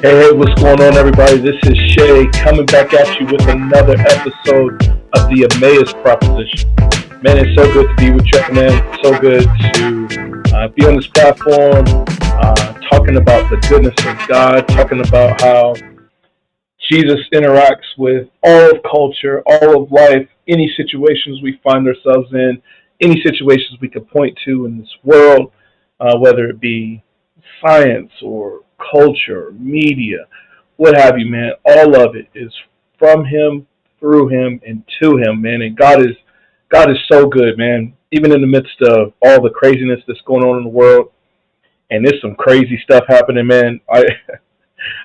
Hey, what's going on, everybody? This is Shay coming back at you with another episode of the Emmaus proposition. Man, it's so good to be with you, man. So good to be on this platform, talking about the goodness of God, talking about how Jesus interacts with all of culture, all of life, any situations we find ourselves in, any situations we could point to in this world, whether it be science or culture, media, what have you, man. All of it is from Him, through Him, and to Him, man. And God is so good, man. Even in the midst of all the craziness that's going on in the world, and there's some crazy stuff happening, man. I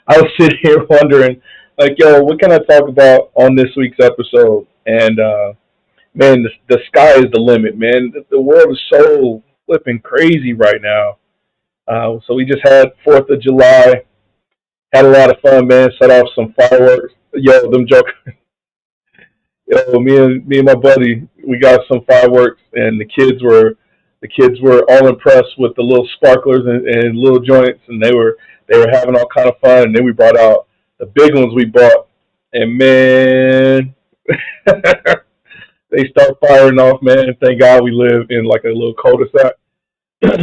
was sitting here wondering, like, yo, what can I talk about on this week's episode? And man, the sky is the limit, man. The world is so flipping crazy right now. So we just had 4th of July, had a lot of fun, man. Set off some fireworks. Yo, them jokers. Yo, me and my buddy, we got some fireworks, and the kids were all impressed with the little sparklers and little joints, and they were having all kind of fun. And then we brought out the big ones we bought, and man, they start firing off, man. Thank God we live in like a little cul-de-sac.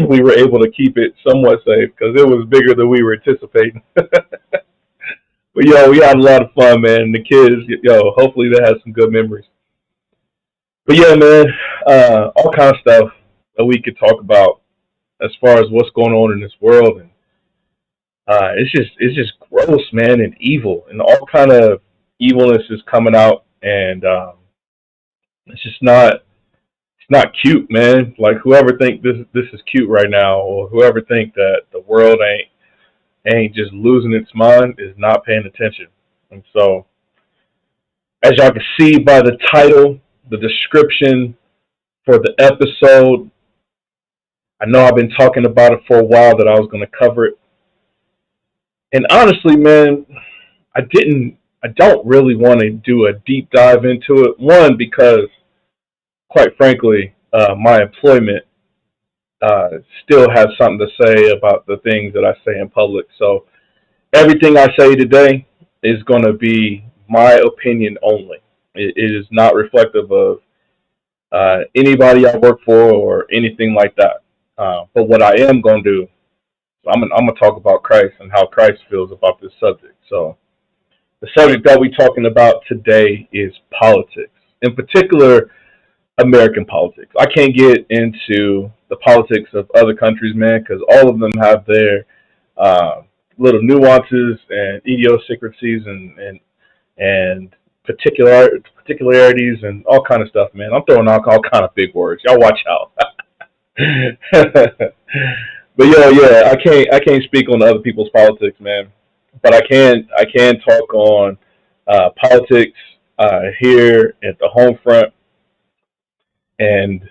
We were able to keep it somewhat safe because it was bigger than we were anticipating. But yo, we had a lot of fun, man. The kids, yo, hopefully they had some good memories. But yeah, man, all kind of stuff that we could talk about as far as what's going on in this world, and it's just gross, man, and evil, and all kind of evilness is coming out, and it's just not cute, man. Like whoever think this is cute right now, or whoever think that the world ain't just losing its mind is not paying attention. And so, as y'all can see by the title, the description for the episode, I know I've been talking about it for a while that I was going to cover it. And honestly, man, I don't really want to do a deep dive into it. One, because quite frankly, my employment still has something to say about the things that I say in public. So everything I say today is going to be my opinion only. It is not reflective of anybody I work for or anything like that. But what I am going to do, I'm going to talk about Christ and how Christ feels about this subject. So the subject that we're talking about today is politics. In particular, American politics. I can't get into the politics of other countries, man, because all of them have their little nuances and idiosyncrasies and particularities and all kind of stuff, man. I'm throwing out all kind of big words. Y'all watch out. But yeah, I can't speak on other people's politics, man. But I can talk on politics here at the home front, and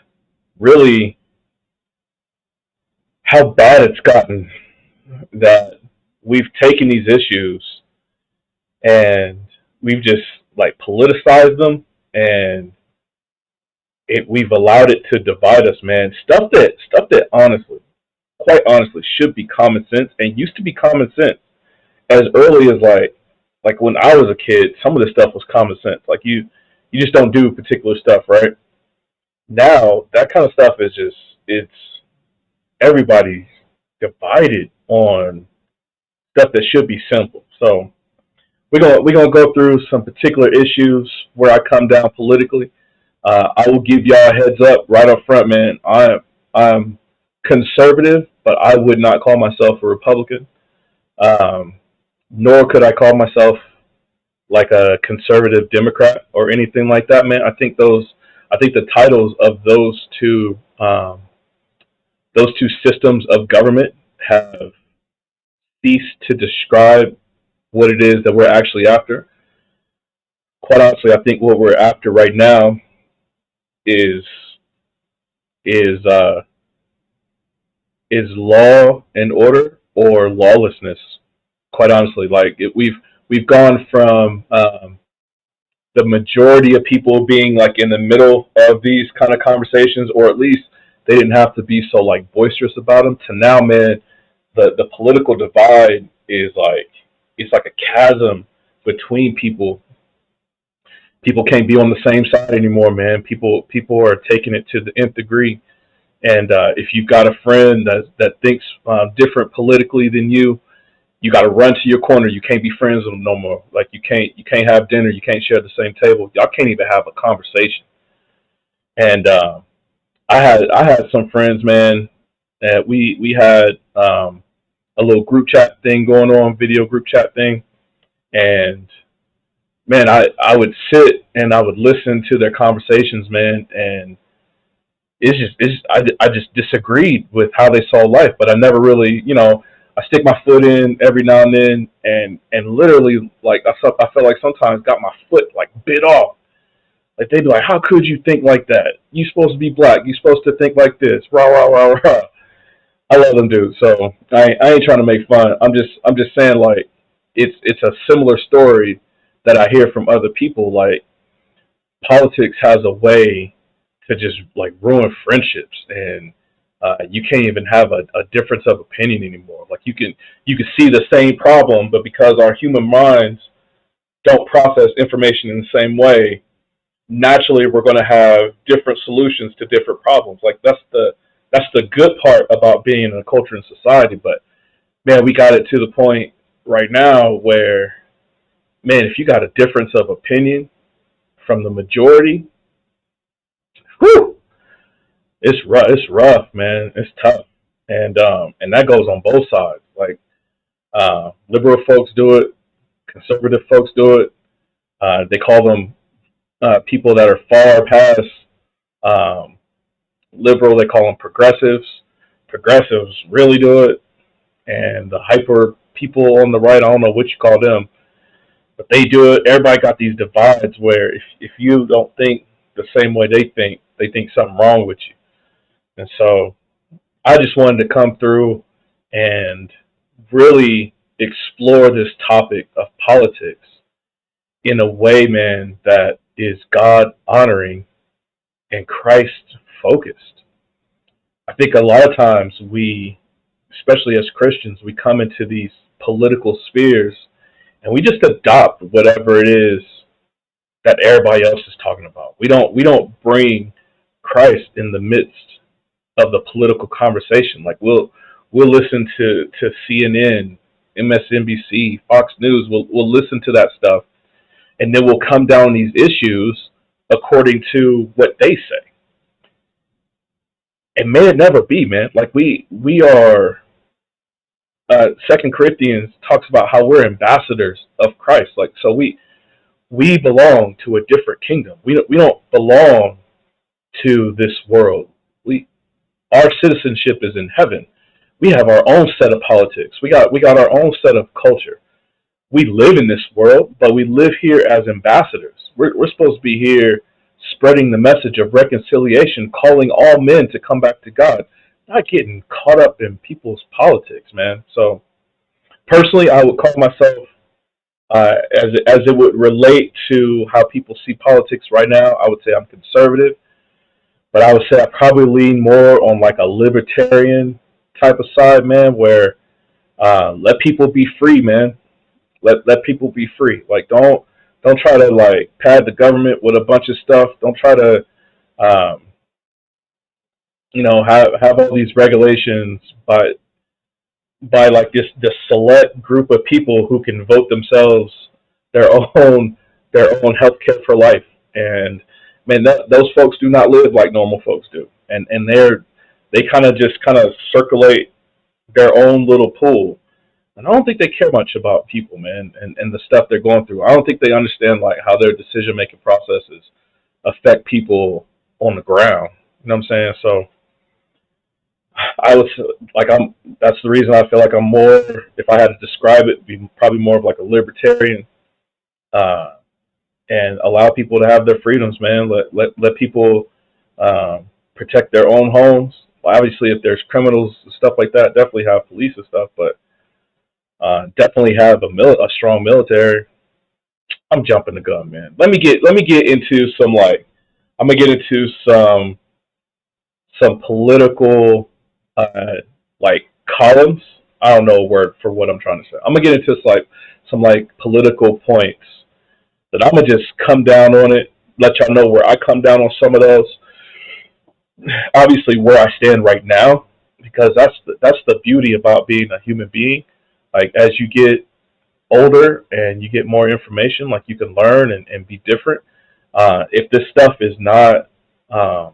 really how bad it's gotten that we've taken these issues and we've just like politicized them, and we've allowed it to divide us, man. Stuff that honestly, quite honestly, should be common sense and used to be common sense as early as like when I was a kid. Some of this stuff was common sense. Like you just don't do particular stuff, right? Now that kind of stuff is just, it's everybody's divided on stuff that should be simple. So we're gonna go through some particular issues where I come down politically. I will give y'all a heads up right up front, man. I'm conservative, but I would not call myself a Republican. Nor could I call myself like a conservative Democrat or anything like that, man. I think the titles of those two systems of government have ceased to describe what it is that we're actually after. Quite honestly, I think what we're after right now is is uh, is law and order or lawlessness. Quite honestly, like we've gone from the majority of people being like in the middle of these kind of conversations, or at least they didn't have to be so like boisterous about them, to now, man, the political divide is like it's like a chasm between people. People can't be on the same side anymore, man. People are taking it to the nth degree. And if you've got a friend that thinks different politically than you got to run to your corner. You can't be friends with them no more. Like you can't have dinner. You can't share the same table. Y'all can't even have a conversation. And I had some friends, man, that we had a little group chat thing going on, video group chat thing, and man, I would sit and I would listen to their conversations, man, and I just disagreed with how they saw life, but I never really, I stick my foot in every now and then, and literally, like I felt like sometimes got my foot like bit off. Like they'd be like, "How could you think like that? You supposed to be black. You supposed to think like this." Rah rah rah rah. I love them dudes, so I ain't trying to make fun. I'm just saying like it's a similar story that I hear from other people. Like politics has a way to just like ruin friendships, and you can't even have a difference of opinion anymore. Like you can see the same problem, but because our human minds don't process information in the same way, naturally we're going to have different solutions to different problems. Like that's the good part about being in a culture and society. But man, we got it to the point right now where, man, if you got a difference of opinion from the majority, whew, it's rough, man. It's tough, and that goes on both sides. Like liberal folks do it, conservative folks do it. They call them people that are far past um, liberal. They call them progressives. Progressives really do it, and the hyper people on the right, I don't know what you call them, but they do it. Everybody got these divides where if you don't think the same way they think something wrong with you. And so I just wanted to come through and really explore this topic of politics in a way, man, that is God honoring and Christ focused. I think a lot of times we, especially as Christians, we come into these political spheres and we just adopt whatever it is that everybody else is talking about. We don't bring Christ in the midst of the political conversation. Like we'll listen to CNN, MSNBC, Fox News. We'll listen to that stuff, and then we'll come down these issues according to what they say. And may it never be, man. Like we are. Second Corinthians talks about how we're ambassadors of Christ. Like so, we belong to a different kingdom. We don't belong to this world. Our citizenship is in heaven. We have our own set of politics. We got our own set of culture. We live in this world, but we live here as ambassadors. We're supposed to be here spreading the message of reconciliation, calling all men to come back to God, not getting caught up in people's politics, man. So personally, I would call myself, as it would relate to how people see politics right now, I would say I'm conservative, but I would say I probably lean more on like a libertarian type of side, man, where let people be free, man. Let people be free. Like don't try to like pad the government with a bunch of stuff. Don't try to um, have all these regulations by like this select group of people who can vote themselves their own health care for life. And man, those folks do not live like normal folks do, and they kind of circulate their own little pool. And I don't think they care much about people, man, and the stuff they're going through. I don't think they understand like how their decision making processes affect people on the ground. You know what I'm saying? So I was like, that's the reason I feel like I'm more. If I had to describe it, be probably more of like a libertarian, uh, and allow people to have their freedoms, man. Let people protect their own homes. Well, obviously, if there's criminals and stuff like that, definitely have police and stuff, but definitely have a strong military. I'm jumping the gun, man. Let me get into some like I'm gonna get into some political like columns. I don't know a word for what I'm trying to say. I'm gonna get into like some like political points that I'm gonna just come down on it, let y'all know where I come down on some of those. Obviously, where I stand right now, because that's the beauty about being a human being. Like as you get older and you get more information, like you can learn and be different. If this stuff is not um,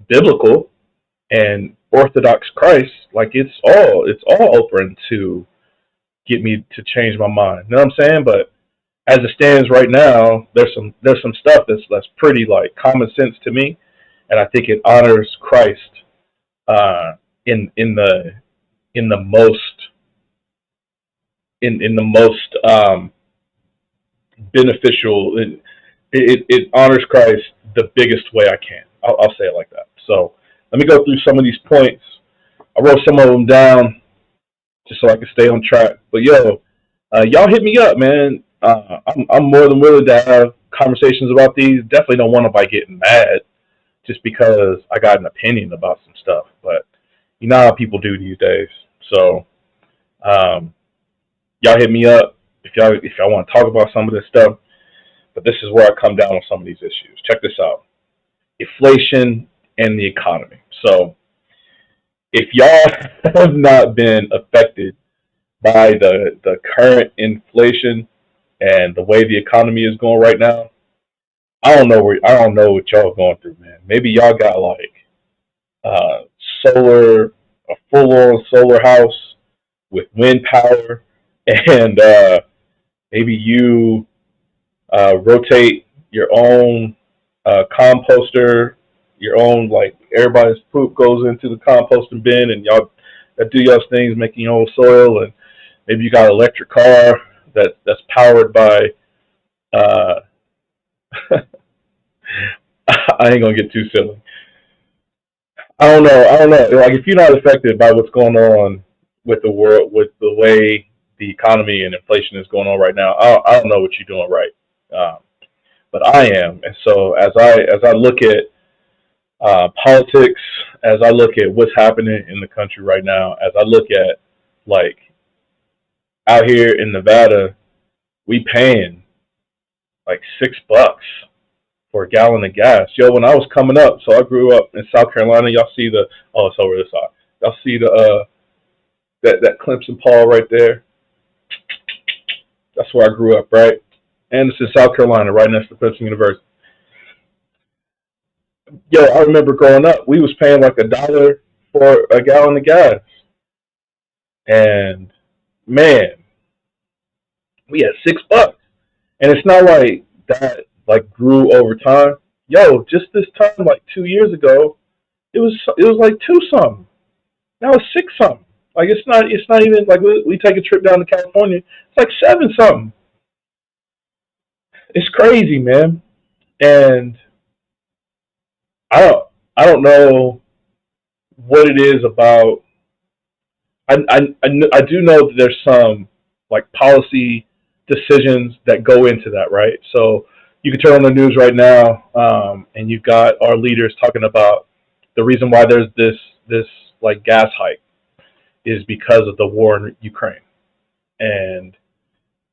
biblical and Orthodox Christ, like it's all open to get me to change my mind. You know what I'm saying? But as it stands right now, there's some stuff that's pretty like common sense to me, and I think it honors Christ uh, in the most in the most beneficial. It honors Christ the biggest way I can. I'll say it like that. So let me go through some of these points. I wrote some of them down just so I can stay on track. But yo, y'all hit me up, man. I'm more than willing to have conversations about these. Definitely don't want nobody getting mad just because I got an opinion about some stuff. But you know how people do these days. So um, y'all hit me up if y'all want to talk about some of this stuff. But this is where I come down on some of these issues. Check this out: inflation and the economy. So if y'all have not been affected by the current inflation and the way the economy is going right now, I don't know what y'all going through, man. Maybe y'all got like uh, solar, a full on solar house with wind power, and maybe you rotate your own composter, your own like everybody's poop goes into the composting bin, and y'all do y'all things, making your own soil, and maybe you got an electric car that's powered by. Uh, I ain't gonna get too silly. I don't know. I don't know. Like if you're not affected by what's going on with the world, with the way the economy and inflation is going on right now, I don't know what you're doing right. Um, but I am, and so as I look at politics, as I look at what's happening in the country right now, as I look at like out here in Nevada, we paying like $6 for a gallon of gas. Yo, when I was coming up, so I grew up in South Carolina. Y'all see the it's over this side. Y'all see the that Clemson Paul right there. That's where I grew up, right? And it's in South Carolina, right next to Clemson University. Yo, I remember growing up, we was paying like $1 for a gallon of gas, and man, we had $6, and it's not like that like grew over time. Yo, just this time, like 2 years ago, it was like two something. Now it's six something. Like it's not even like we take a trip down to California. It's like seven something. It's crazy, man. And I don't I don't know what it is about. I do know that there's some like policy decisions that go into that, right? So you can turn on the news right now, and you've got our leaders talking about the reason why there's this like gas hike is because of the war in Ukraine, and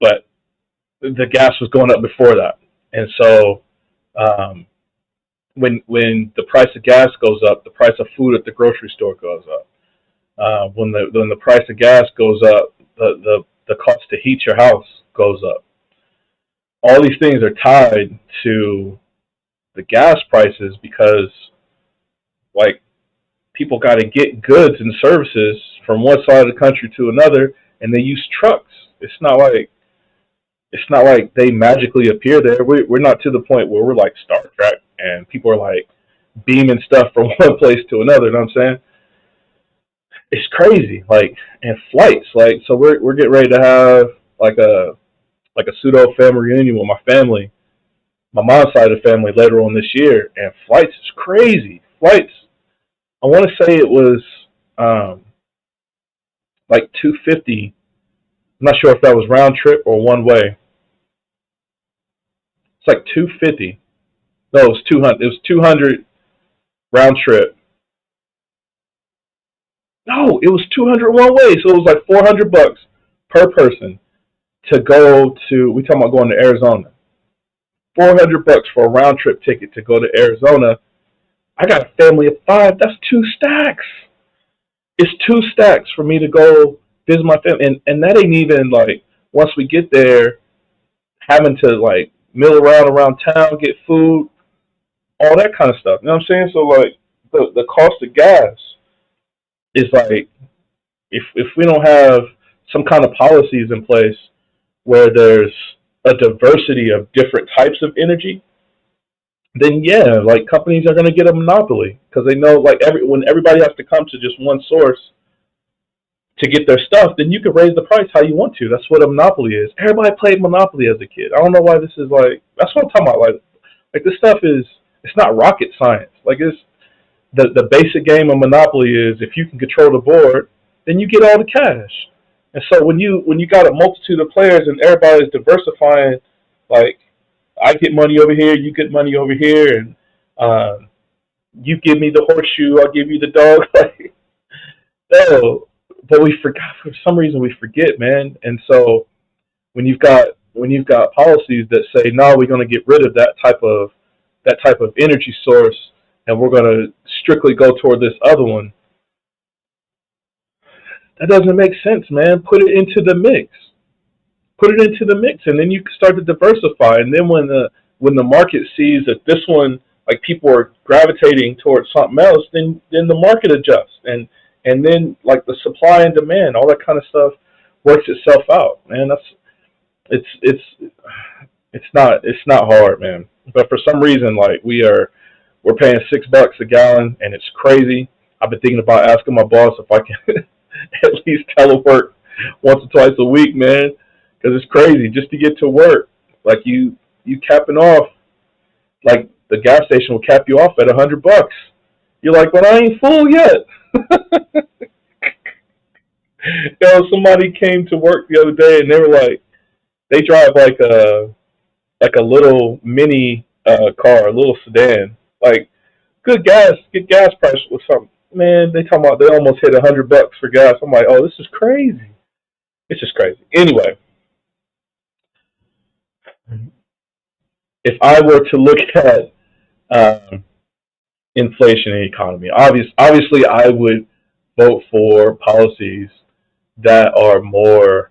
but the gas was going up before that, and so um, when the price of gas goes up, the price of food at the grocery store goes up. When the price of gas goes up, the cost to heat your house goes up. All these things are tied to the gas prices because like people got to get goods and services from one side of the country to another, and they use trucks. It's not like they magically appear there. We're not to the point where we're like Star Trek and people are like beaming stuff from one place to another. You know what I'm saying? It's crazy. Like, and flights. Like, so we're getting ready to have like a pseudo family reunion with my family, my mom's side of the family later on this year, and flights is crazy. Flights. I want to say it was um, like 250. I'm not sure if that was round trip or one way. It's like 250. No, it was 200. It was 200 round trip. No, it was 200 one way. So it was like $400 per person. to go to, we talking about going to Arizona. $400 for a round trip ticket to go to Arizona. I got a family of five. That's two stacks. It's two stacks for me to go visit my family, and that ain't even like once we get there, having to like mill around town, get food, all that kind of stuff. You know what I'm saying? So like the cost of gas is like if we don't have some kind of policies in place where there's a diversity of different types of energy, then yeah, like companies are going to get a monopoly because they know like when everybody has to come to just one source to get their stuff, then you can raise the price how you want to. That's what a monopoly is. Everybody played Monopoly as a kid. I don't know why this is like. That's what I'm talking about. Like this stuff is. It's not rocket science. Like it's the basic game of Monopoly is if you can control the board, then you get all the cash. And so when you got a multitude of players and everybody's diversifying, like I get money over here, you get money over here, and you give me the horseshoe, I'll give you the dog. Like no, but we forgot for some reason we forget, man. And so when you've got policies that say no, we're going to get rid of that type of energy source, and we're going to strictly go toward this other one. That doesn't make sense, man. Put it into the mix. Put it into the mix, and then you can start to diversify. And then when the market sees that this one, like people are gravitating towards something else, then the market adjusts, and then like the supply and demand, all that kind of stuff works itself out. Man, it's not hard, man. But for some reason, like we're paying $6 a gallon, and it's crazy. I've been thinking about asking my boss if I can at least telework once or twice a week, man, because it's crazy just to get to work. Like you capping off, like the gas station will cap you off at $100. You're like, but I ain't full yet. Somebody came to work the other day, and they were like, they drive like a little mini car, a little sedan, like good gas price with something. Man, they talking about they almost hit $100 for gas. I'm like, oh, this is crazy. It's just crazy. Anyway, if I were to look at um, inflation and economy, obviously I would vote for policies that are more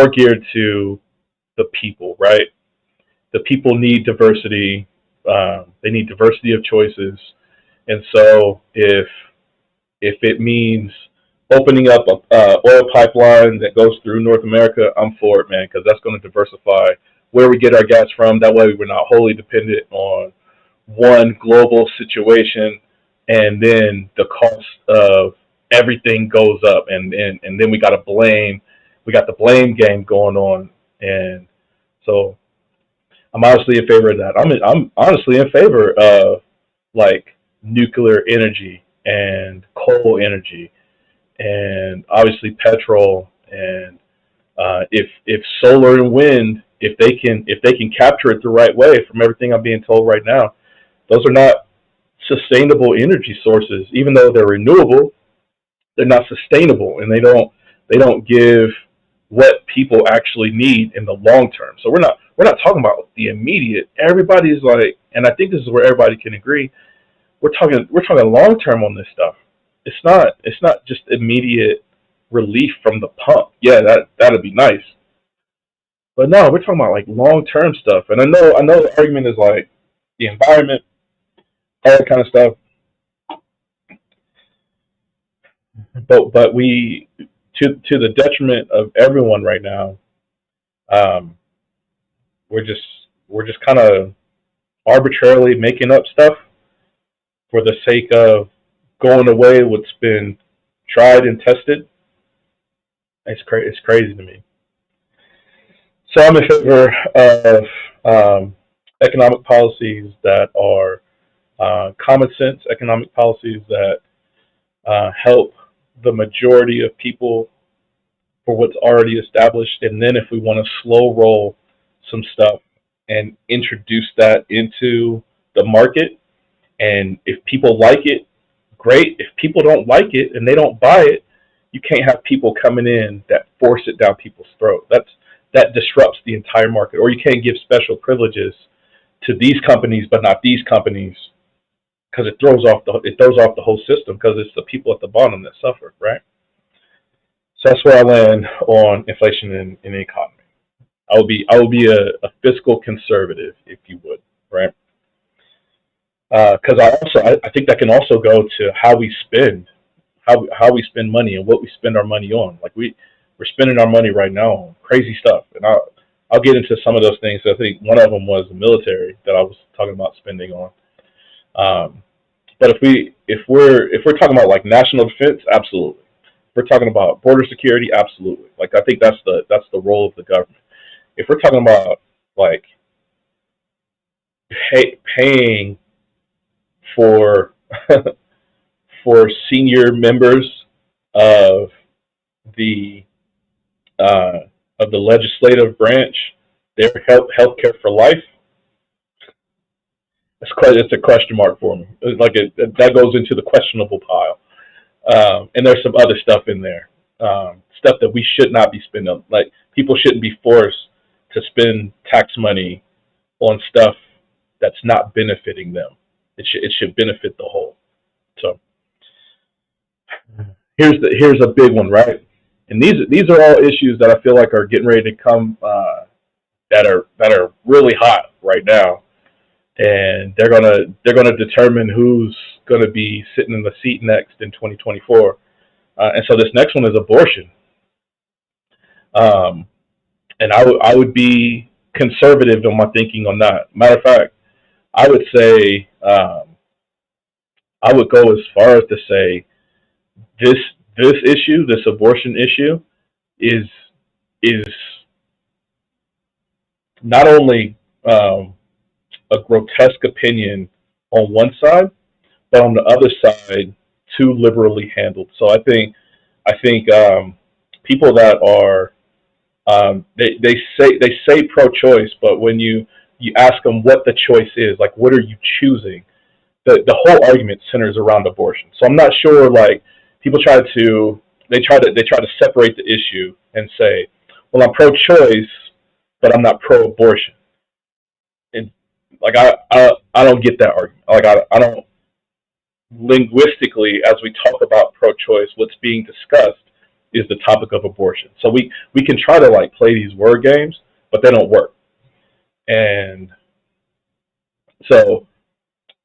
geared to the people, right? The people need diversity. They need diversity of choices, and so if it means opening up a oil pipeline that goes through North America, I'm for it, man, because that's going to diversify where we get our gas from. That way, we're not wholly dependent on one global situation, and then the cost of everything goes up, and then we got the blame game going on, and so I'm honestly in favor of that. I'm honestly in favor of like nuclear energy and coal energy and obviously petrol and if solar and wind, if they can capture it the right way, from everything I'm being told right now, those are not sustainable energy sources. Even though they're renewable, they're not sustainable, and they don't give what people actually need in the long term. So we're not talking about the immediate. Everybody's like, and I think this is where everybody can agree. We're talking long term on this stuff. It's not just immediate relief from the pump. Yeah, that'd be nice. But no, we're talking about like long term stuff. And I know the argument is like the environment, all that kind of stuff. But we to the detriment of everyone right now. Um, we're just we're just kind of arbitrarily making up stuff for the sake of going away what's been tried and tested. It's crazy to me. So I'm in favor of economic policies that are common sense economic policies that help the majority of people for what's already established. And then if we want to slow roll some stuff and introduce that into the market, and if people like it, great. If people don't like it and they don't buy it, you can't have people coming in that force it down people's throat. that disrupts the entire market. Or you can't give special privileges to these companies but not these companies, because it throws off the whole system, because it's the people at the bottom that suffer, right? So that's where I land on inflation in the economy. I will be a fiscal conservative, if you would, right? Because I think that can also go to how we spend, how we spend money and what we spend our money on. Like we're spending our money right now on crazy stuff, and I'll get into some of those things. I think one of them was the military that I was talking about spending on. But if we're talking about like national defense, absolutely. If we're talking about border security, absolutely. Like I think that's the role of the government. If we're talking about like paying for for senior members of the of the legislative branch, their healthcare for life, it's a question mark for me. That goes into the questionable pile. And there's some other stuff in there, stuff that we should not be spending. Like people shouldn't be forced to spend tax money on stuff that's not benefiting them. It should benefit the whole. So here's a big one, right? And these are all issues that I feel like are getting ready to come, that are really hot right now, and they're gonna determine who's gonna be sitting in the seat next in 2024. And so this next one is abortion. And I would be conservative in my thinking on that. Matter of fact, I would say, I would go as far as to say this issue, this abortion issue, is is not only a grotesque opinion on one side, but on the other side, too liberally handled. So I think people that are, they say pro-choice, but when you ask them what the choice is, like what are you choosing, the whole argument centers around abortion. So I'm not sure, like people try to separate the issue and say, well, I'm pro-choice, but I'm not pro-abortion. And like I don't get that argument. Like I don't, linguistically, as we talk about pro-choice, what's being discussed is the topic of abortion. So we can try to like play these word games, but they don't work. And so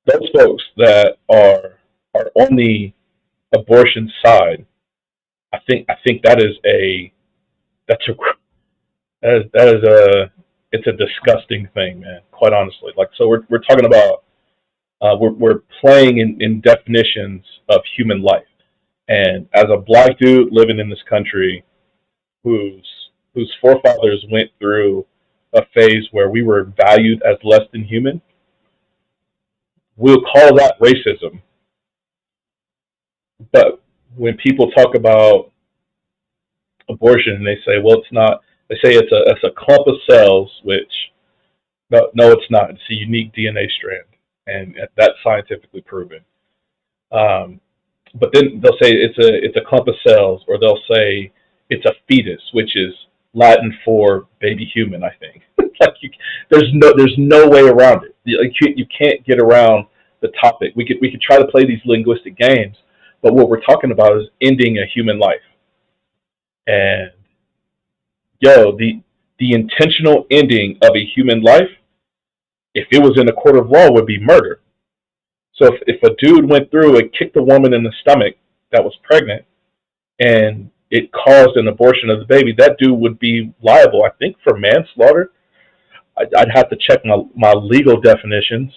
those folks that are on the abortion side, I think that is a it's a disgusting thing, man. Quite honestly, like so we're talking about, we're playing in definitions of human life. And as a black dude living in this country, whose forefathers went through a phase where we were valued as less than human, we'll call that racism. But when people talk about abortion and they say, well, it's not, they say it's a clump of cells, which no, it's not. It's a unique DNA strand, and that's scientifically proven. But then they'll say it's a clump of cells, or they'll say it's a fetus, which is Latin for baby human, I think. Like there's no way around it. You can't get around the topic. We could try to play these linguistic games, but what we're talking about is ending a human life. And the intentional ending of a human life, if it was in a court of law, would be murder. So if a dude went through and kicked a woman in the stomach that was pregnant, and it caused an abortion of the baby, that dude would be liable, I think, for manslaughter. I'd have to check my legal definitions,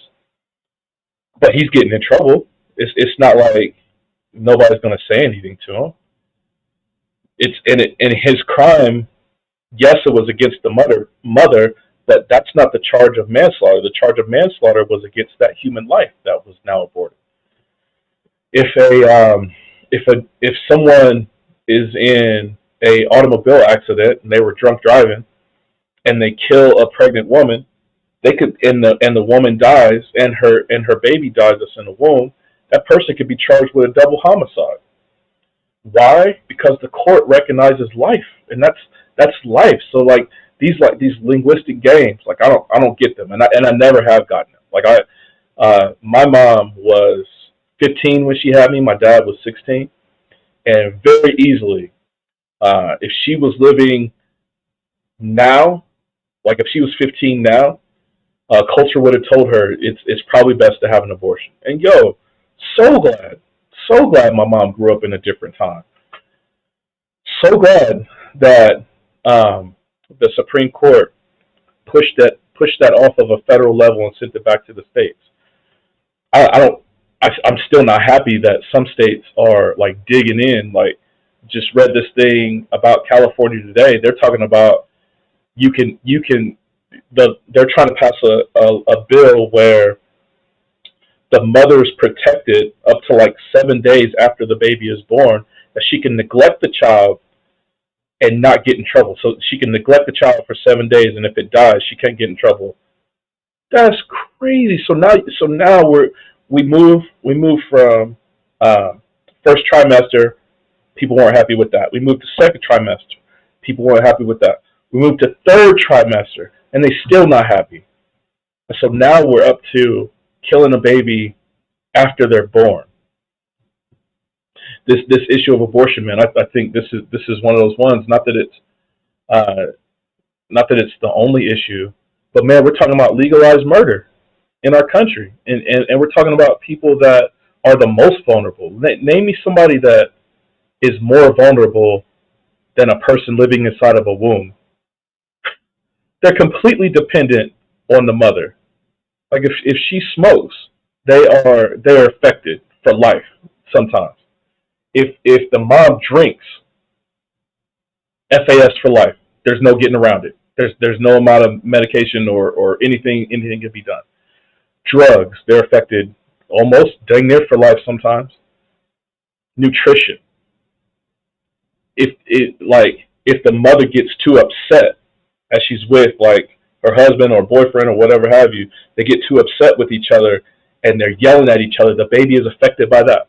but he's getting in trouble. It's not like nobody's going to say anything to him. In his crime. Yes, it was against the mother, but that's not the charge of manslaughter. The charge of manslaughter was against that human life that was now aborted. If someone is in a automobile accident and they were drunk driving and they kill a pregnant woman, they could, and the woman dies and her baby dies that's in the womb, that person could be charged with a double homicide. Why? Because the court recognizes life, and that's life. So like these linguistic games. Like I don't get them, and I never have gotten them. Like my mom was 15 when she had me. My dad was 16, and very easily, if she was living now, like if she was 15 now, culture would have told her it's probably best to have an abortion. And yo, so glad, so glad my mom grew up in a different time. So glad that the Supreme Court pushed that off of a federal level and sent it back to the states. I don't. I'm still not happy that some states are like digging in. Like, just read this thing about California today. They're talking about they're trying to pass a bill where the mother's protected up to like 7 days after the baby is born, that she can neglect the child and not get in trouble. So she can neglect the child for 7 days, and if it dies, she can't get in trouble. That's crazy. So now we move from first trimester. People weren't happy with that. We moved to second trimester. People weren't happy with that. We moved to third trimester, and they still not happy. And so now we're up to killing a baby after they're born. This issue of abortion, man, I think this is one of those ones. Uh, Not that it's the only issue, but man, we're talking about legalized murder in our country, and we're talking about people that are the most vulnerable. Name me somebody that is more vulnerable than a person living inside of a womb. They're completely dependent on the mother. Like if she smokes, they are affected for life sometimes. If the mom drinks, FAS for life. There's no getting around it. There's no amount of medication or anything can be done. Drugs, they're affected almost dang near for life sometimes. Nutrition. If the mother gets too upset as she's with like her husband or boyfriend or whatever have you, they get too upset with each other and they're yelling at each other. The baby is affected by that.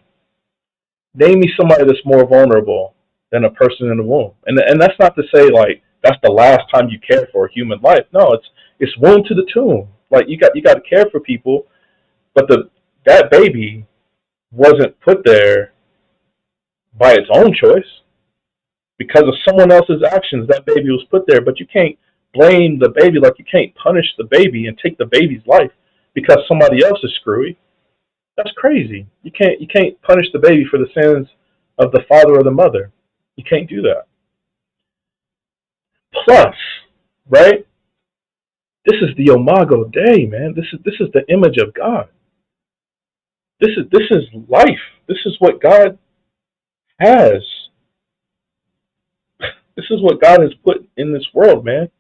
Name me somebody that's more vulnerable than a person in the womb. And that's not to say like that's the last time you care for a human life. No, it's womb to the tomb. Like you got to care for people, but that baby wasn't put there by its own choice because of someone else's actions. That baby was put there, but you can't blame the baby. Like you can't punish the baby and take the baby's life because somebody else is screwy. That's crazy. You can't punish the baby for the sins of the father or the mother. You can't do that. Plus, right? This is the Imago Dei, man. This is the image of God. This is life. This is what God has. This is what God has put in this world, man.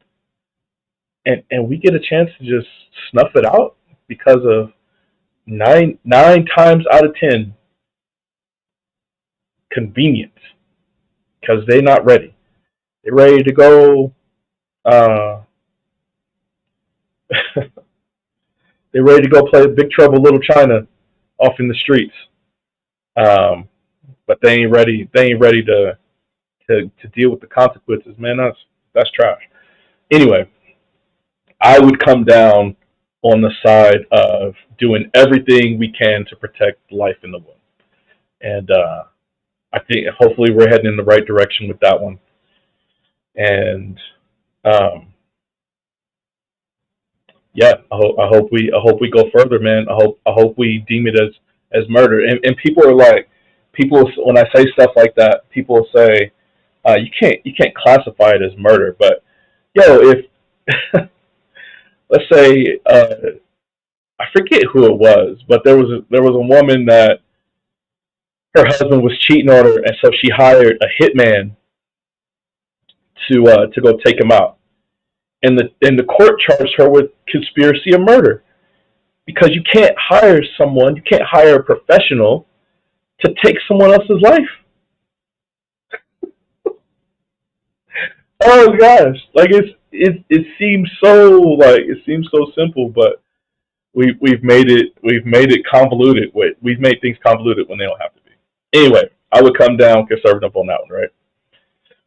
And we get a chance to just snuff it out because of nine times out of 10 convenience, because they're not ready. They're ready to go. They're ready to go play Big Trouble Little China off in the streets. But they ain't ready. They ain't ready to deal with the consequences, man. That's trash. Anyway, I would come down on the side of doing everything we can to protect life in the womb, and I think hopefully we're heading in the right direction with that one. And yeah, I hope we go further, man. I hope we deem it as murder. And people are like, people when I say stuff like that, people say you can't classify it as murder. But yo, if let's say I forget who it was, but there was a woman that her husband was cheating on her, and so she hired a hitman to go take him out. And the court charged her with conspiracy of murder because you can't hire a professional to take someone else's life. Oh gosh, like it seems so simple, but we've made it convoluted. We've made things convoluted when they don't have to be. Anyway, I would come down conservative on that one, right?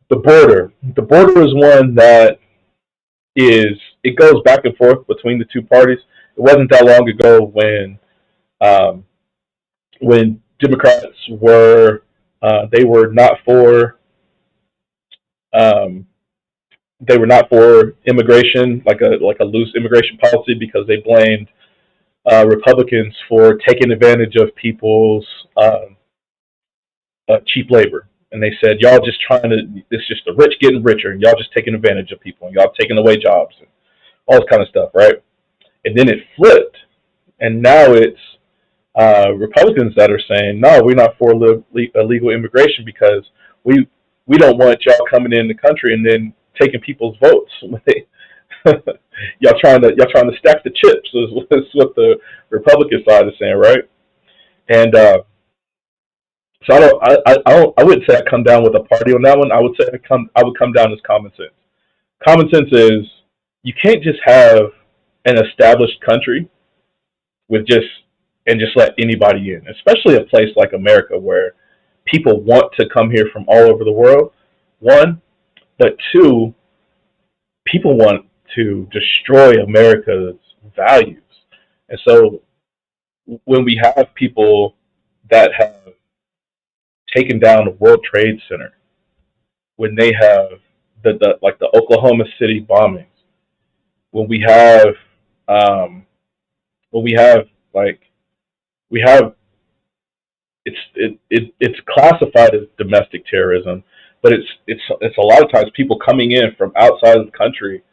The border is one that is it goes back and forth between the two parties. It wasn't that long ago um, when Democrats were they were not for um, they were not for immigration, like a loose immigration policy, because they blamed Republicans for taking advantage of people's um, cheap labor. And they said, y'all just trying to, it's just the rich getting richer, and y'all just taking advantage of people, and y'all taking away jobs, and all this kind of stuff, right? And then it flipped, and now it's Republicans that are saying, no, we're not for illegal immigration because we we don't want y'all coming in the country and then taking people's votes. y'all trying to stack the chips is what the Republican side is saying, right? And so I wouldn't say I come down with a party on that one. I would say I would come down as common sense. Common sense is you can't just have an established country with just let anybody in, especially a place like America where people want to come here from all over the world. One, but two, people want to destroy America's values. And so when we have people that have taken down the World Trade Center, when they have the Oklahoma City bombings, when we have um, when we have like we have it's classified as domestic terrorism, but it's a lot of times people coming in from outside of the country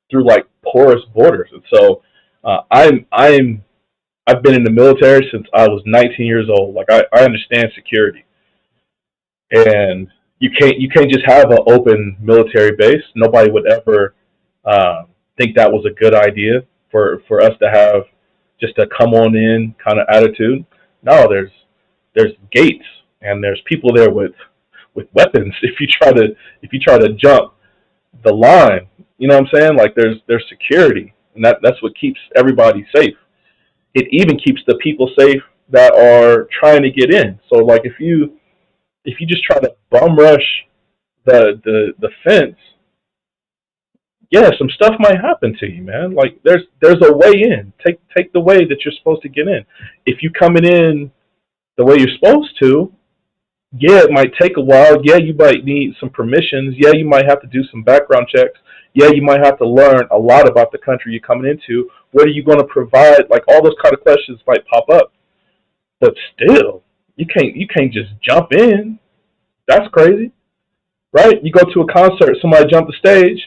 through like porous borders. And so I've been in the military since I was 19 years old. Like I understand security, and you can't just have an open military base. Nobody would ever think that was a good idea for us to have just a come on in kind of attitude. No, there's gates, and there's people there with weapons. If you try to jump the line, you know what I'm saying? Like there's security, and that's what keeps everybody safe. It even keeps the people safe that are trying to get in. So like if you just try to bum rush the fence, yeah, some stuff might happen to you, man. Like there's a way in. Take the way that you're supposed to get in. If you coming in the way you're supposed to, yeah, it might take a while. Yeah, you might need some permissions. Yeah, you might have to do some background checks. Yeah, you might have to learn a lot about the country you're coming into. What are you going to provide? Like all those kind of questions might pop up. But still, you can't just jump in. That's crazy, right? You go to a concert, somebody jump the stage,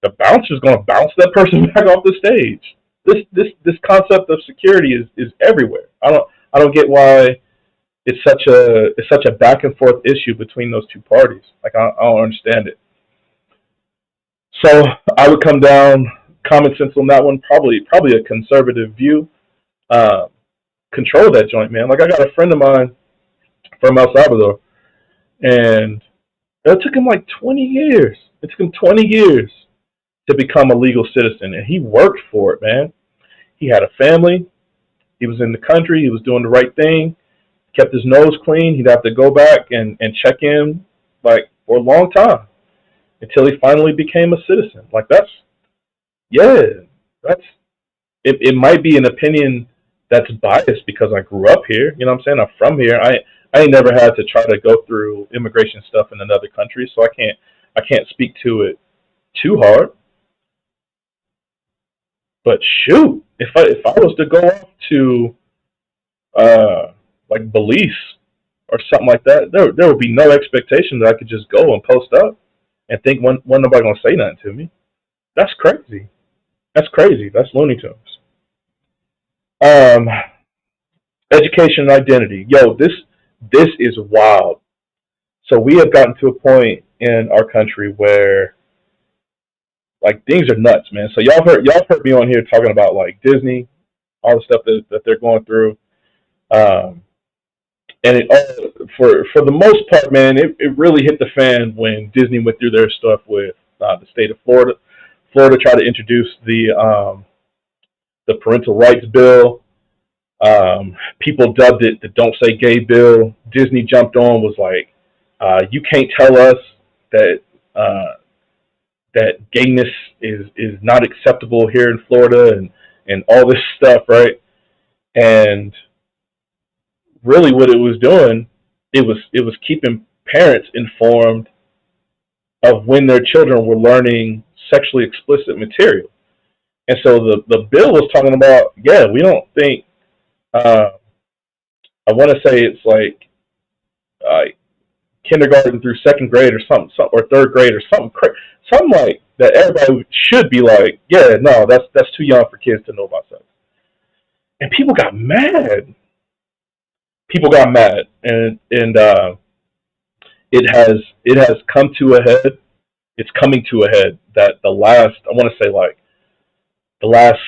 the bouncer's going to bounce that person back off the stage. This concept of security is everywhere. I don't get why it's such a back and forth issue between those two parties. Like I don't understand it. So I would come down common sense on that one. Probably a conservative view. Uh, Control that joint, man. Like I got a friend of mine from El Salvador, and it took him like 20 years. It took him 20 years to become a legal citizen, and he worked for it, man. He had a family. He was in the country. He was doing the right thing. Kept his nose clean. He'd have to go back and check in like for a long time until he finally became a citizen. Like yeah, that's it might be an opinion that's biased because I grew up here. You know what I'm saying? I'm from here. I ain't never had to try to go through immigration stuff in another country, so I can't speak to it too hard. But shoot, if I was to go off to uh like Belize or something like that, there would be no expectation that I could just go and post up and think one nobody gonna say nothing to me. That's crazy. That's crazy. That's Looney Tunes. Um, Education and identity. Yo, this is wild. So we have gotten to a point in our country where like things are nuts, man. So y'all heard me on here talking about like Disney, all the stuff that they're going through. Um, and for the most part, man, it really hit the fan when Disney went through their stuff with the state of Florida. Florida tried to introduce the parental rights bill. People dubbed it the "Don't Say Gay" bill. Disney jumped on, was like, "You can't tell us that uh, that gayness is not acceptable here in Florida, and all this stuff, right? And really, what it was doing, it was keeping parents informed of when their children were learning sexually explicit material. And so the bill was talking about, yeah, we don't think, uh, I want to say it's like uh, kindergarten through second grade or something, or third grade or something like that. Everybody should be like, yeah, no, that's too young for kids to know about sex. And people got mad. People got mad, and it has come to a head. It's coming to a head that the last, I want to say, like the last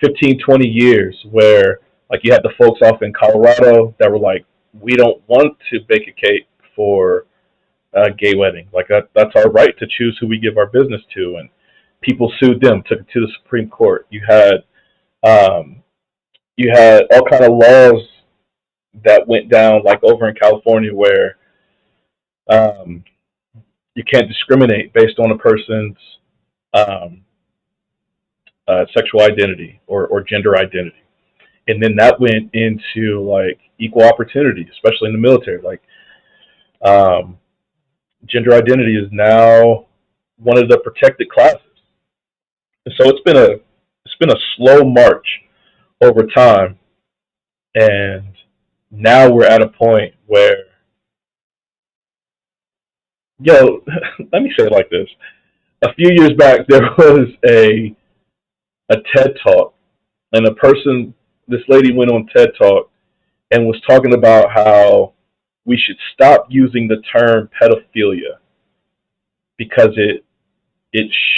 15, 20 years, where like you had the folks off in Colorado that were like, we don't want to bake a cake for a gay wedding. Like that's our right to choose who we give our business to. And people sued them, took it to the Supreme Court. Um, you had all kind of laws that went down, like over in California, where um, you can't discriminate based on a person's um, sexual identity or gender identity. And then that went into like equal opportunity, especially in the military. Like um, gender identity is now one of the protected classes. And so it's been a slow march over time, and now we're at a point where, yo, let me say it like this: a few years back, there was a TED talk, and this lady went on TED talk and was talking about how we should stop using the term pedophilia because it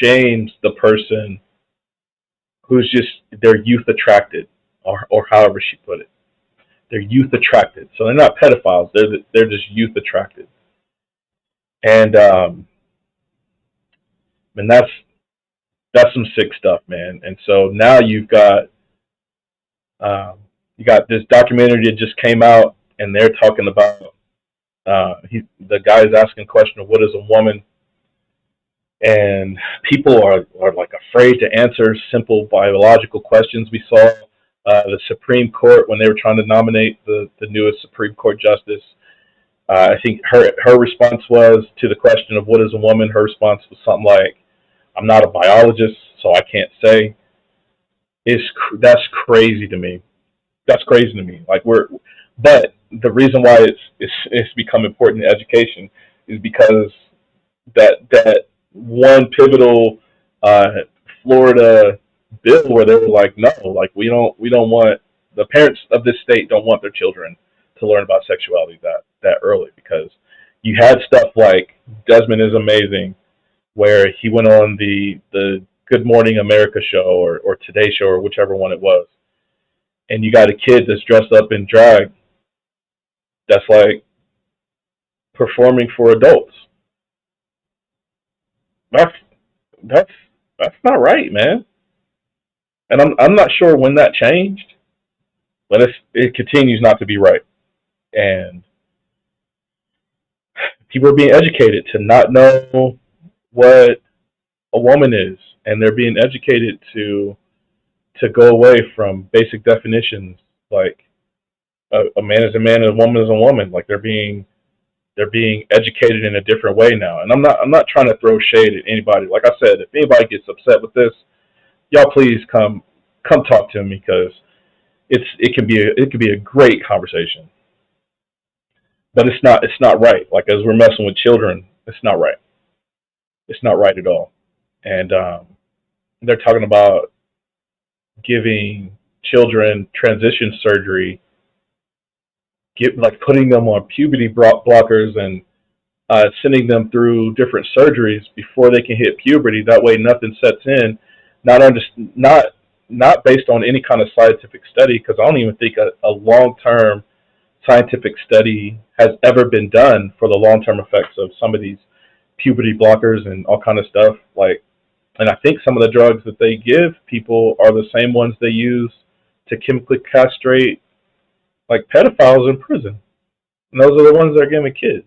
shames the person who's just, they're youth attracted, or however she put it. They're youth attracted, so they're not pedophiles. They're just youth attracted, and and that's some sick stuff, man. And so now you got this documentary that just came out, and they're talking about the guy is asking a question of what is a woman, and people are like afraid to answer simple biological questions. We saw the Supreme Court when they were trying to nominate the newest Supreme Court justice. I think her response was to the question of what is a woman. Her response was something like, "I'm not a biologist, so I can't say." That's crazy to me. That's crazy to me. But the reason why it's become important in education is because that one pivotal uh, Florida bill where they were like, no, like we don't want, the parents of this state don't want their children to learn about sexuality that early, because you had stuff like Desmond is Amazing, where he went on the Good Morning America show, or Today Show, or whichever one it was, and you got a kid that's dressed up in drag that's like performing for adults. That's that's that's not right, man. And I'm not sure when that changed, but it continues not to be right. And people are being educated to not know what a woman is, and they're being educated to go away from basic definitions like a man is a man and a woman is a woman. Like they're being educated in a different way now. And I'm not trying to throw shade at anybody. Like I said, if anybody gets upset with this, y'all please come talk to me, because it could be a great conversation. But it's not right. Like, as we're messing with children, it's not right. It's not right at all. And they're talking about giving children transition surgery, like putting them on puberty blockers, and sending them through different surgeries before they can hit puberty. That way, nothing sets in. Not under, not not based on any kind of scientific study, because I don't even think a long term scientific study has ever been done for the long term effects of some of these puberty blockers and all kind of stuff. Like, and I think some of the drugs that they give people are the same ones they use to chemically castrate like pedophiles in prison. And those are the ones that are giving kids.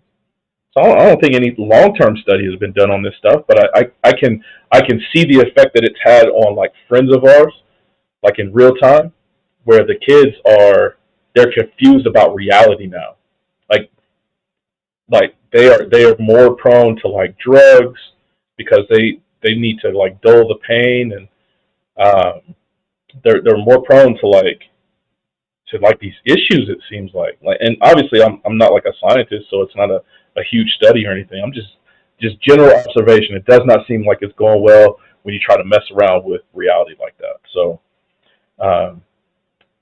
So I don't think any long-term study has been done on this stuff, but I can see the effect that it's had on like friends of ours, like in real time, where the kids they're confused about reality now. Like they are more prone to like drugs because they need to like dull the pain, and they're more prone to like these issues. It seems like, and obviously I'm not like a scientist, so it's not a huge study or anything. I'm just general observation. It does not seem like it's going well when you try to mess around with reality like that. Um,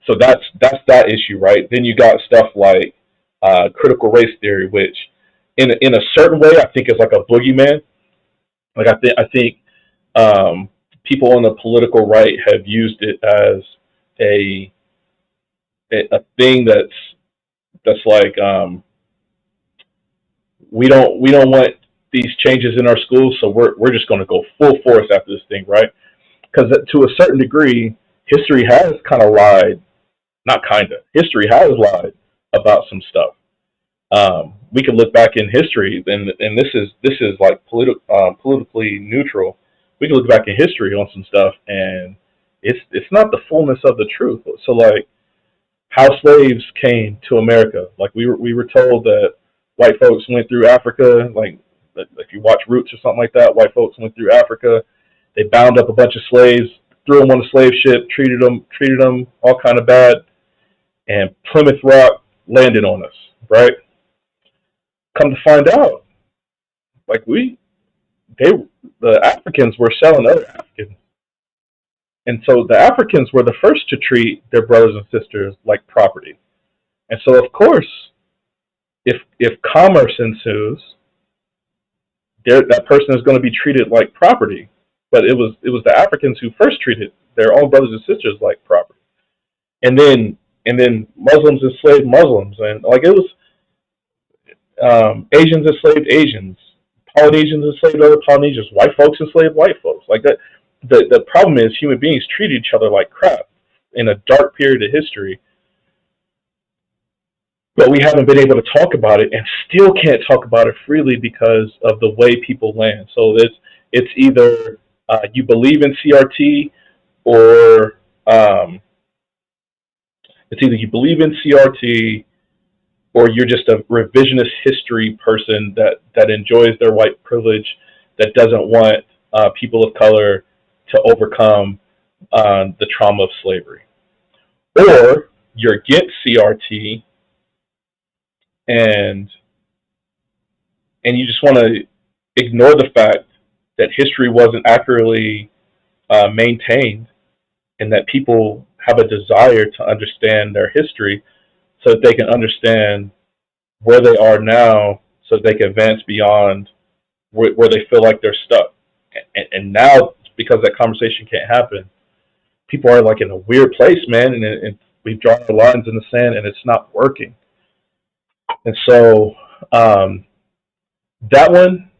so that's that issue, right? Then you got stuff like critical race theory, which in a certain way I think is like a boogeyman. Like I think people on the political right have used it as a a thing that's like we don't want these changes in our schools, so we're just going to go full force after this thing, right? Because to a certain degree, history has kind of lied, not kind of. History has lied about some stuff. We can look back in history, and this is like politically neutral. We can look back in history on some stuff, and it's not the fullness of the truth. So like how slaves came to America, like we were told that white folks went through Africa. Like if you watch Roots or something like that, white folks went through Africa. They bound up a bunch of slaves, threw them on a slave ship, treated them all kind of bad, and Plymouth Rock landed on us, right? Come to find out, like they the Africans were selling other Africans, and so the Africans were the first to treat their brothers and sisters like property. And so, of course, if commerce ensues, that person is going to be treated like property. But it was the Africans who first treated their own brothers and sisters like property, and then Muslims enslaved Muslims, and like it was Asians enslaved Asians, Polynesians enslaved other Polynesians, white folks enslaved white folks. Like that, the problem is human beings treated each other like crap in a dark period of history, but we haven't been able to talk about it, and still can't talk about it freely because of the way people land. So it's either you believe in CRT, or it's either you believe in CRT or you're just a revisionist history person that enjoys their white privilege, that doesn't want people of color to overcome the trauma of slavery. Or you're against CRT, and you just want to ignore the fact that history wasn't accurately maintained, and that people have a desire to understand their history so that they can understand where they are now, so that they can advance beyond where they feel like they're stuck. And now, because that conversation can't happen, people are like in a weird place, man, and we've drawn our lines in the sand, and it's not working. And so that one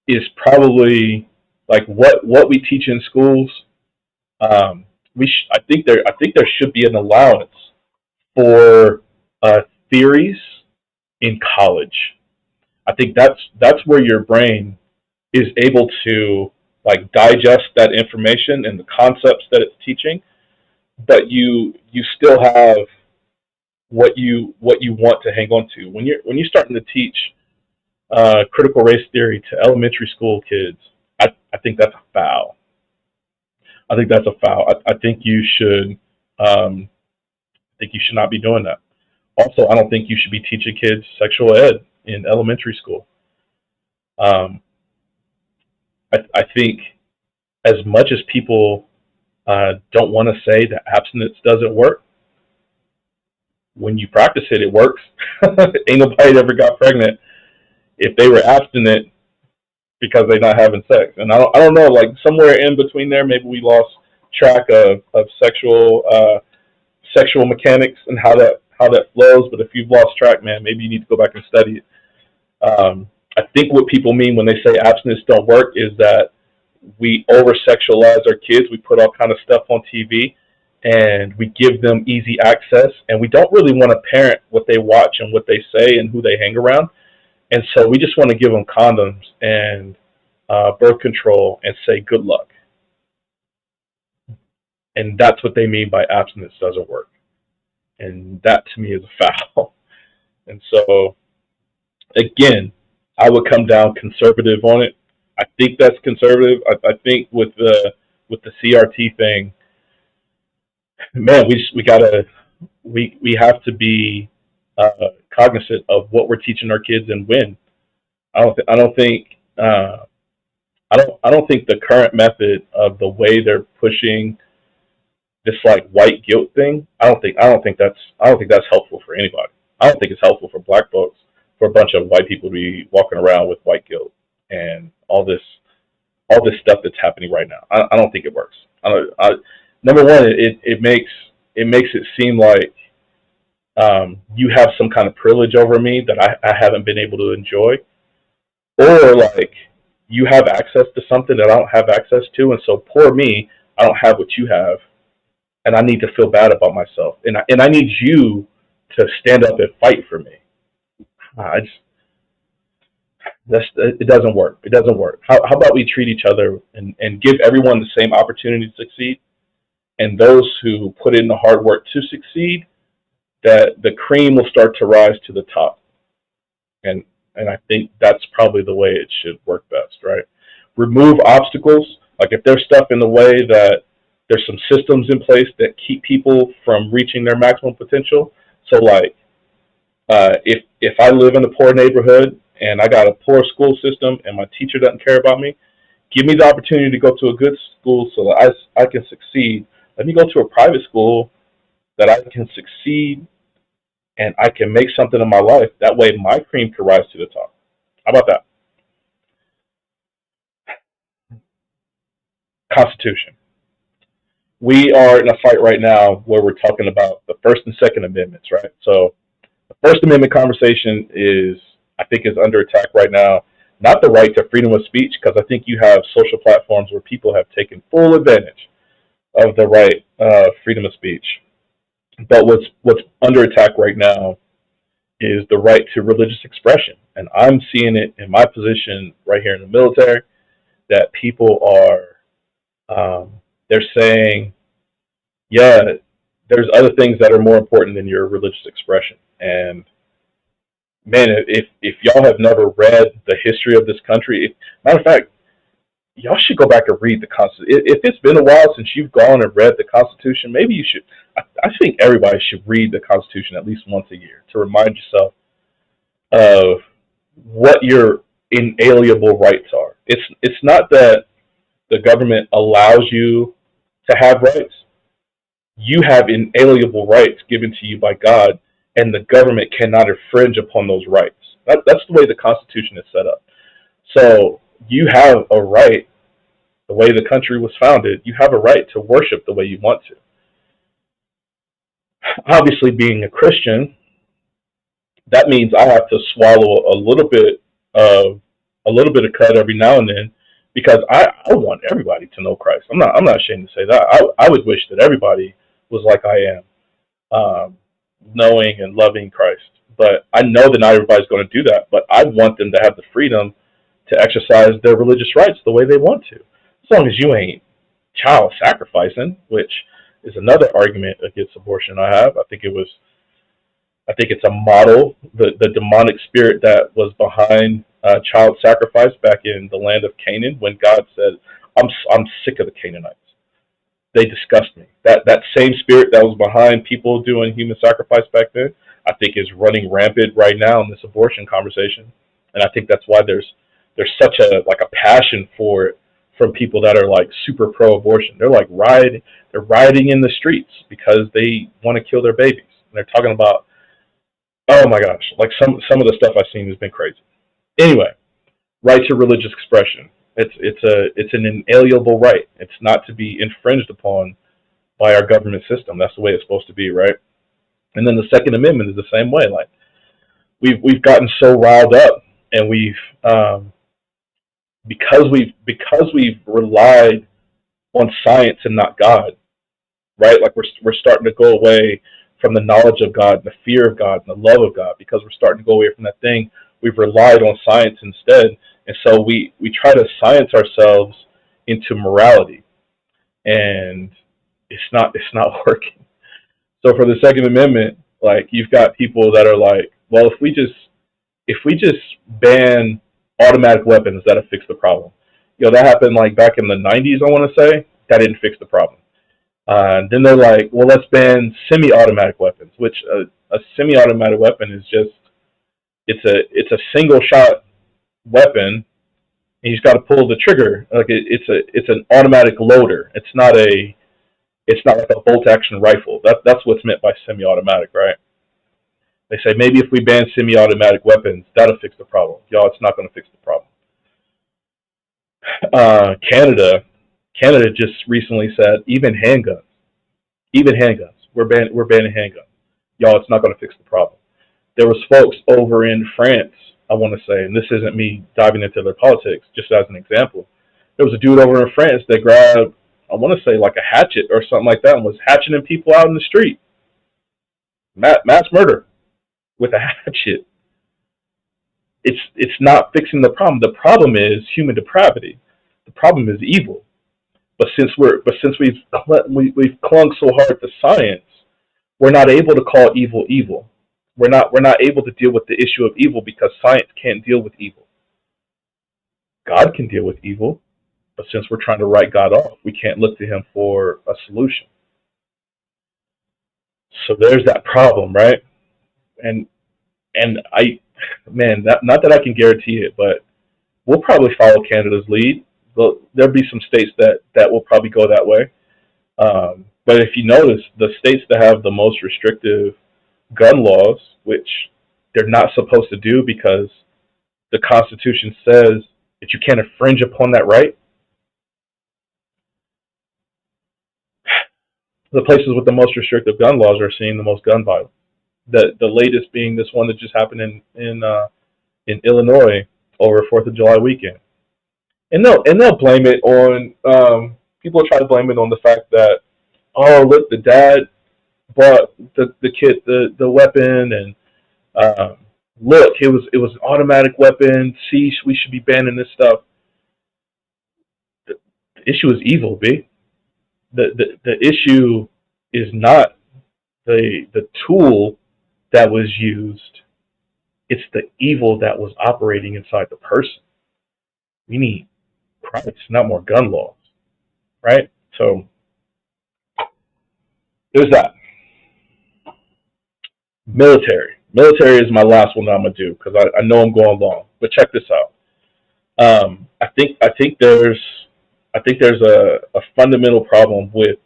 is probably like what we teach in schools. I think there should be an allowance for theories in college. I think that's where your brain is able to like digest that information and the concepts that it's teaching, but you still have what you want to hang on to when you're starting to teach critical race theory to elementary school kids. I think that's a foul. I think that's a foul. I think you should not be doing that. Also, I don't think you should be teaching kids sexual ed in elementary school. Um, I think as much as people don't want to say that abstinence doesn't work, when you practice it, it works. Ain't nobody ever got pregnant if they were abstinent because they're not having sex. And I don't know, like somewhere in between there, maybe we lost track of sexual mechanics and how that flows. But if you've lost track, man, maybe you need to go back and study it. I think what people mean when they say abstinence don't work is that we over sexualize our kids. We put all kind of stuff on TV, and we give them easy access, and we don't really want to parent what they watch and what they say and who they hang around. And so we just want to give them condoms and birth control and say good luck. And that's what they mean by abstinence doesn't work. And that to me is a foul. And so again, I would come down conservative on it. I think that's conservative. I think with the CRT thing, man, we have to be cognizant of what we're teaching our kids and when. I don't think I don't think the current method of the way they're pushing this like white guilt thing. I don't think that's helpful for anybody. I don't think it's helpful for black folks for a bunch of white people to be walking around with white guilt and all this stuff that's happening right now. I don't think it works. Number one, it makes it seem like you have some kind of privilege over me that I haven't been able to enjoy, or like you have access to something that I don't have access to, and so poor me, I don't have what you have, and I need to feel bad about myself, and I need you to stand up and fight for me. I just it doesn't work. It doesn't work. How about we treat each other and give everyone the same opportunity to succeed, and those who put in the hard work to succeed, that the cream will start to rise to the top. And I think that's probably the way it should work best, right? Remove obstacles. Like if there's stuff in the way that there's some systems in place that keep people from reaching their maximum potential. So like if I live in a poor neighborhood and I got a poor school system and my teacher doesn't care about me, give me the opportunity to go to a good school so that I can succeed. Let me go to a private school that I can succeed and I can make something of my life. That way my cream can rise to the top. How about that? Constitution. We are in a fight right now where we're talking about the First and Second Amendments, right? So the First Amendment conversation I think, is under attack right now. Not the right to freedom of speech, because I think you have social platforms where people have taken full advantage of the right freedom of speech. But what's under attack right now is the right to religious expression, and I'm seeing it in my position right here in the military that people they're saying, yeah, there's other things that are more important than your religious expression. And man, if y'all have never read the history of this country, matter of fact, y'all should go back and read the Constitution. If it's been a while since you've gone and read the Constitution, maybe you should. I think everybody should read the Constitution at least once a year to remind yourself of what your inalienable rights are. It's not that the government allows you to have rights. You have inalienable rights given to you by God, and the government cannot infringe upon those rights. That's the way the Constitution is set up. So you have a right, the way the country was founded, you have a right to worship the way you want to. Obviously, being a Christian, that means I have to swallow a little bit of cud every now and then, because I want everybody to know Christ. I'm not ashamed to say that. I would wish that everybody was like I am, knowing and loving Christ. But I know that not everybody's going to do that. But I want them to have the freedom to exercise their religious rights the way they want to, as long as you ain't child sacrificing, which is another argument against abortion I have. I think it's a model, the demonic spirit that was behind child sacrifice back in the land of Canaan, when God said, I'm sick of the Canaanites. They disgust me. That same spirit that was behind people doing human sacrifice back then, I think is running rampant right now in this abortion conversation. And I think that's why there's such a passion for it from people that are like super pro-abortion. They're like rioting in the streets because they want to kill their babies. And they're talking about, oh my gosh, like some of the stuff I've seen has been crazy. Anyway, right to religious expression. It's an inalienable right. It's not to be infringed upon by our government system. That's the way it's supposed to be, right? And then the Second Amendment is the same way. Like we've gotten so riled up, and because we've relied on science and not God, right? Like we're starting to go away from the knowledge of God, and the fear of God, and the love of God, because we're starting to go away from that thing we've relied on science instead, and so we try to science ourselves into morality, and it's not working. So for the Second Amendment, like you've got people that are like, well, if we just ban automatic weapons, that'll fix the problem. That happened like back in the '90s. I want to say that didn't fix the problem. Then they're like, well, let's ban semi-automatic weapons, which a semi-automatic weapon is just it's a single shot weapon, and you just got to pull the trigger. Like it's an automatic loader. It's not like a bolt action rifle. That's what's meant by semi-automatic, right? They say maybe if we ban semi-automatic weapons, that'll fix the problem. Y'all, it's not going to fix the problem. Canada just recently said even handguns, we're banning handguns. Y'all, it's not going to fix the problem. There was folks over in France, I want to say, and this isn't me diving into their politics, just as an example. There was a dude over in France that grabbed, I want to say, like a hatchet or something like that, and was hatcheting people out in the street. Mass murder with a hatchet. It's not fixing the problem. The problem is human depravity. The problem is evil. But since we've clung so hard to science, we're not able to call evil evil. We're not able to deal with the issue of evil because science can't deal with evil. God can deal with evil, but since we're trying to write God off, we can't look to him for a solution. So there's that problem, right? And I, man, not that I can guarantee it, but we'll probably follow Canada's lead. There'll be some states that will probably go that way. But if you notice, the states that have the most restrictive gun laws, which they're not supposed to do because the Constitution says that you can't infringe upon that right, the places with the most restrictive gun laws are seeing the most gun violence. The latest being this one that just happened in Illinois over 4th of July weekend, and they'll blame it on people try to blame it on the fact that, oh, look, the dad bought the kid the weapon, and look, it was an automatic weapon. See, we should be banning this stuff. The issue is evil, B. The issue is not the tool that was used. It's the evil that was operating inside the person. We need Christ, not more gun laws, right? So there's that. Military is my last one that I'm gonna do because I know I'm going long. But check this out. I think there's a fundamental problem with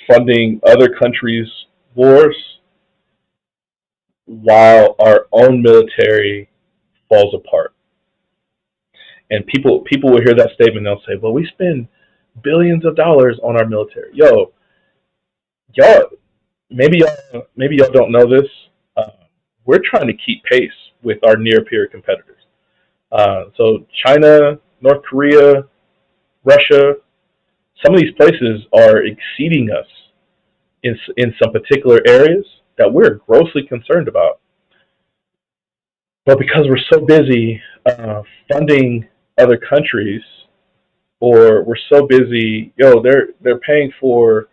funding other countries' wars while our own military falls apart. And people will hear that statement, and they'll say, "Well, we spend billions of dollars on our military." Yo, y'all, maybe y'all don't know this. Uh, we're trying to keep pace with our near peer competitors. So China, North Korea, Russia, some of these places are exceeding us in some particular areas that we're grossly concerned about. But because we're so busy funding other countries, or we're so busy, they're paying for,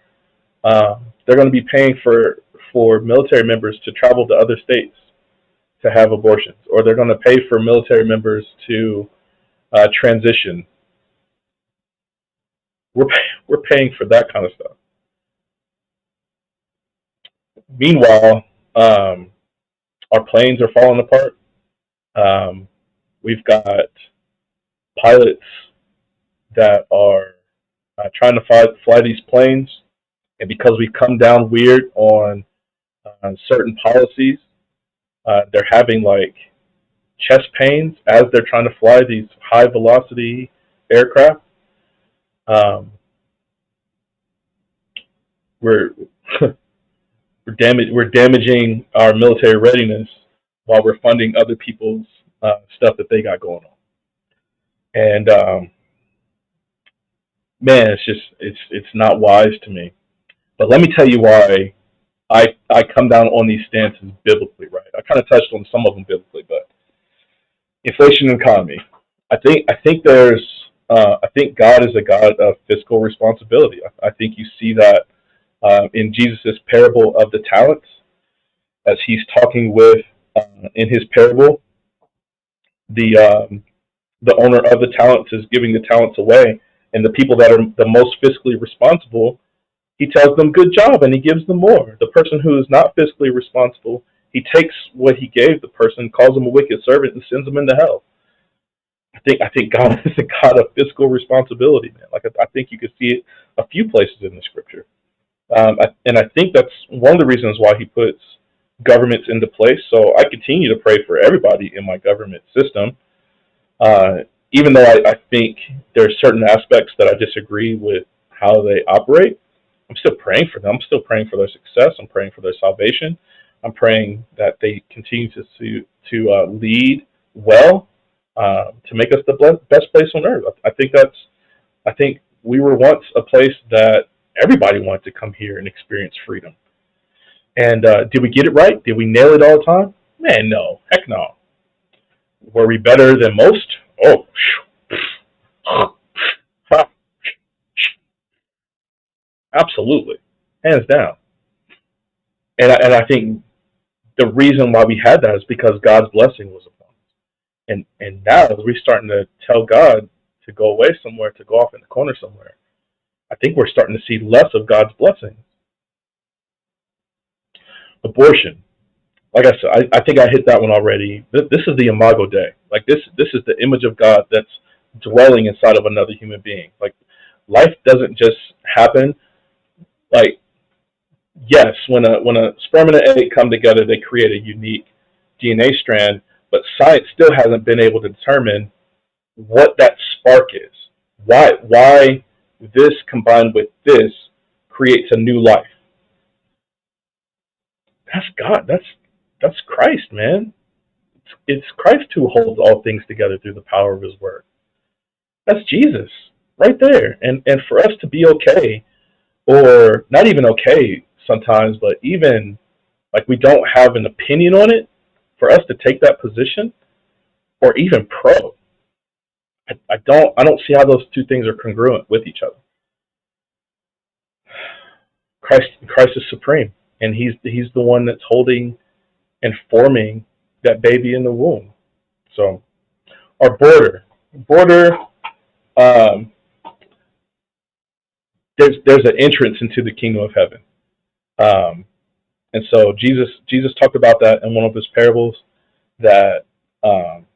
they're going to be paying for military members to travel to other states to have abortions, or they're going to pay for military members to transition. We're paying for that kind of stuff. Meanwhile, our planes are falling apart. We've got pilots that are trying to fly these planes, and because we've come down weird on certain policies, they're having like chest pains as they're trying to fly these high velocity aircraft. Um, we're we're damaging our military readiness while we're funding other people's stuff that they got going on. And man, it's not wise to me. But let me tell you why I come down on these stances biblically, right? I kind of touched on some of them biblically, but Inflation and economy. I think God is a God of fiscal responsibility. I think you see that in Jesus' parable of the talents, as he's talking with in his parable, the the owner of the talents is giving the talents away, and the people that are the most fiscally responsible, he tells them good job and he gives them more. The person who is not fiscally responsible, he takes what he gave the person, calls them a wicked servant, and sends them into hell. I think God is a God of fiscal responsibility, man. Like I think you could see it a few places in the scripture, and I think that's one of the reasons why He puts governments into place. So I continue to pray for everybody in my government system, uh, even though I think there are certain aspects that I disagree with how they operate. I'm still praying for them. I'm still praying for their success. I'm praying for their salvation. I'm praying that they continue to lead well, to make us the best place on earth. I think we were once a place that everybody wanted to come here and experience freedom. And did we get it right? Did we nail it all the time? Man, no. Heck no. Were we better than most? Oh, absolutely, hands down. And I think the reason why we had that is because God's blessing was upon us. And now as we're starting to tell God to go away somewhere, to go off in the corner somewhere, I think we're starting to see less of God's blessings. Abortion. Like I said, I think I hit that one already. This is the Imago Dei. Like this is the image of God that's dwelling inside of another human being. Like life doesn't just happen. Like yes, when a sperm and an egg come together, they create a unique DNA strand. But science still hasn't been able to determine what that spark is. Why this combined with this creates a new life? That's God. That's Christ, man. It's Christ who holds all things together through the power of His word. That's Jesus right there. And for us to be okay, or not even okay sometimes, but even like we don't have an opinion on it, for us to take that position, or even pro, I don't see how those two things are congruent with each other. Christ is supreme, and he's the one that's holding and forming that baby in the womb. So our border, um, there's an entrance into the kingdom of heaven, um, and so Jesus talked about that in one of his parables, that um,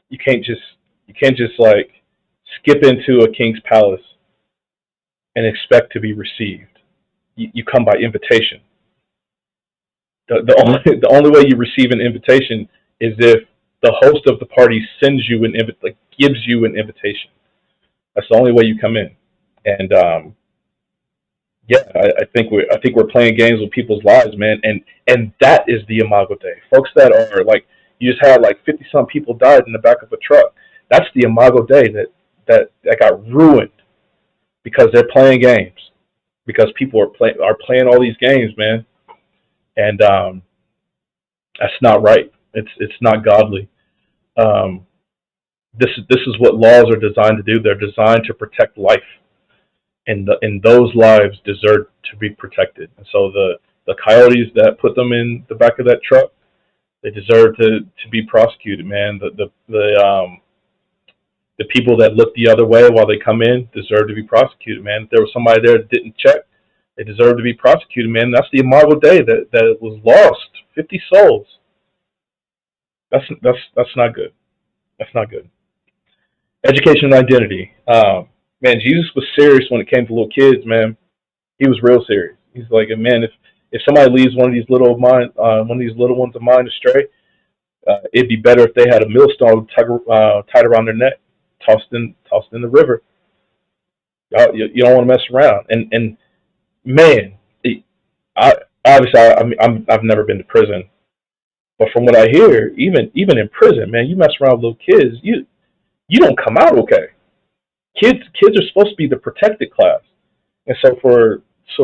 you can't just like skip into a king's palace and expect to be received. You come by invitation. The only way you receive an invitation is if the host of the party sends you like gives you an invitation. That's the only way you come in. And yeah, I think we're playing games with people's lives, man. And that is the Imago Dei. Folks that are like, you just had like 50 some people died in the back of a truck. That's the Imago Dei that got ruined because they're playing games. Because people are playing all these games, man. And that's not right. It's not godly. Um, this is what laws are designed to do. They're designed to protect life, and those lives deserve to be protected. And so the coyotes that put them in the back of that truck, they deserve to be prosecuted, man. The people that look the other way while they come in deserve to be prosecuted, man. If there was somebody there that didn't check, they deserve to be prosecuted, man. That's the Imago Dei that was lost. 50 souls. That's not good. That's not good. Education and identity. Man, Jesus was serious when it came to little kids, man. He was real serious. He's like, man, if somebody leaves one of these little ones of mine astray, it'd be better if they had a millstone tied around their neck, tossed in the river. You don't want to mess around. And man, I obviously I've never been to prison, but from what I hear, even in prison, man, you mess around with little kids, you don't come out okay. Kids are supposed to be the protected class, and so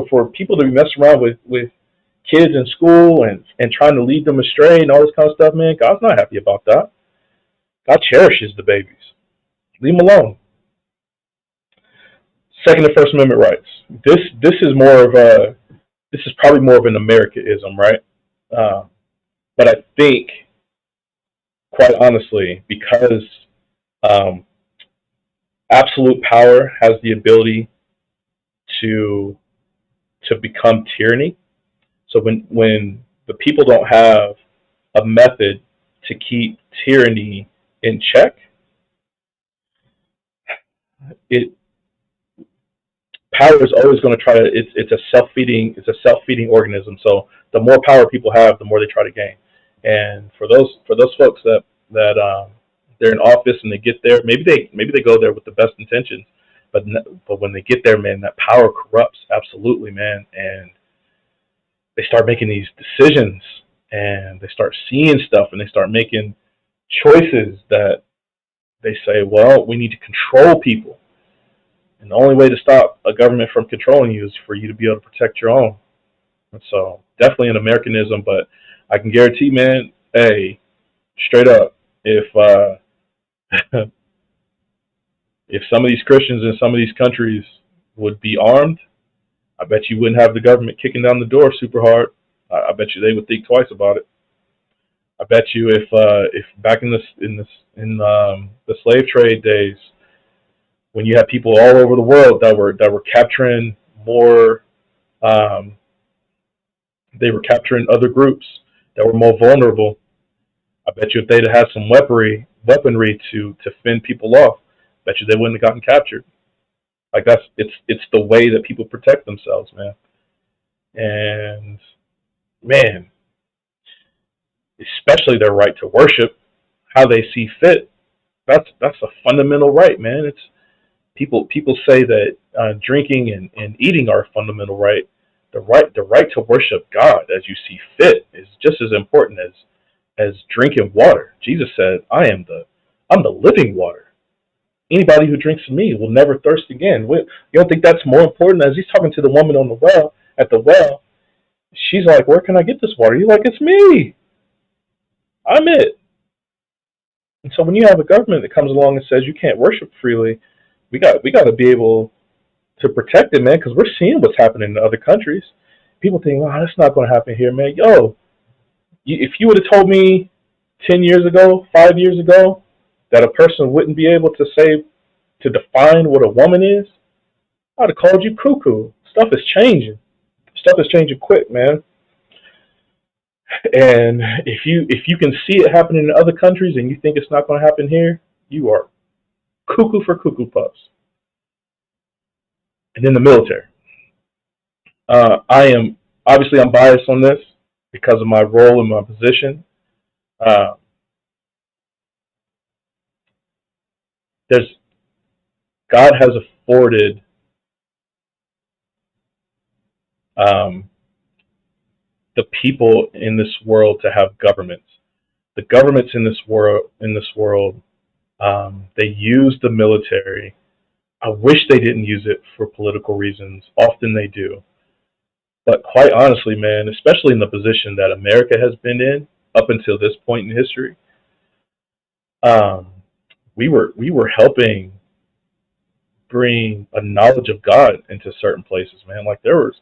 for people to be messing around with kids in school and trying to lead them astray and all this kind of stuff, man, God's not happy about that. God cherishes the babies. Leave them alone. Second and First Amendment rights. This is more of a this is probably more of an Americanism, right? Uh, but I think, quite honestly, because um, absolute power has the ability to become tyranny. So when the people don't have a method to keep tyranny in check, it power is always going to try to. It's a self feeding organism. So the more power people have, the more they try to gain. And for those folks that they're in office and they get there, maybe they go there with the best intentions, but when they get there, man, that power corrupts absolutely, man, and they start making these decisions and they start seeing stuff and they start making choices that they say, well, we need to control people. And the only way to stop a government from controlling you is for you to be able to protect your own. And so definitely an Americanism, but I can guarantee, man, hey, straight up, if if some of these Christians in some of these countries would be armed, I bet you wouldn't have the government kicking down the door super hard. I bet you they would think twice about it. I bet you if back in the slave trade days, when you had people all over the world that were capturing more, um, they were capturing other groups that were more vulnerable. I bet you if they'd had some weaponry to fend people off, I bet you they wouldn't have gotten captured. Like it's the way that people protect themselves, man. And man, especially their right to worship how they see fit. That's a fundamental right, man. It's people say that drinking and eating are a fundamental right. The right to worship God as you see fit is just as important as drinking water. Jesus said, I'm the living water. Anybody who drinks of me will never thirst again. You don't think that's more important? As he's talking to the woman on the well at the well, she's like, "Where can I get this water?" He's like, "It's me. I'm it." And so when you have a government that comes along and says you can't worship freely, we got to be able to protect it, man, because we're seeing what's happening in other countries. People think, "Oh, that's not going to happen here, man." Yo, if you would have told me 10 years ago, 5 years ago, that a person wouldn't be able to say to define what a woman is, I'd have called you cuckoo. Stuff is changing. Stuff is changing quick, man. And if you can see it happening in other countries and you think it's not going to happen here, you are cuckoo for cuckoo puffs. And then the military. I am obviously I'm biased on this because of my role and my position. Uh, there's God has afforded um, the people in this world to have governments. The governments in this world, they use the military. I wish they didn't use it for political reasons. Often they do. But quite honestly, man, especially in the position that America has been in up until this point in history, um, we were helping bring a knowledge of God into certain places, man. Like there were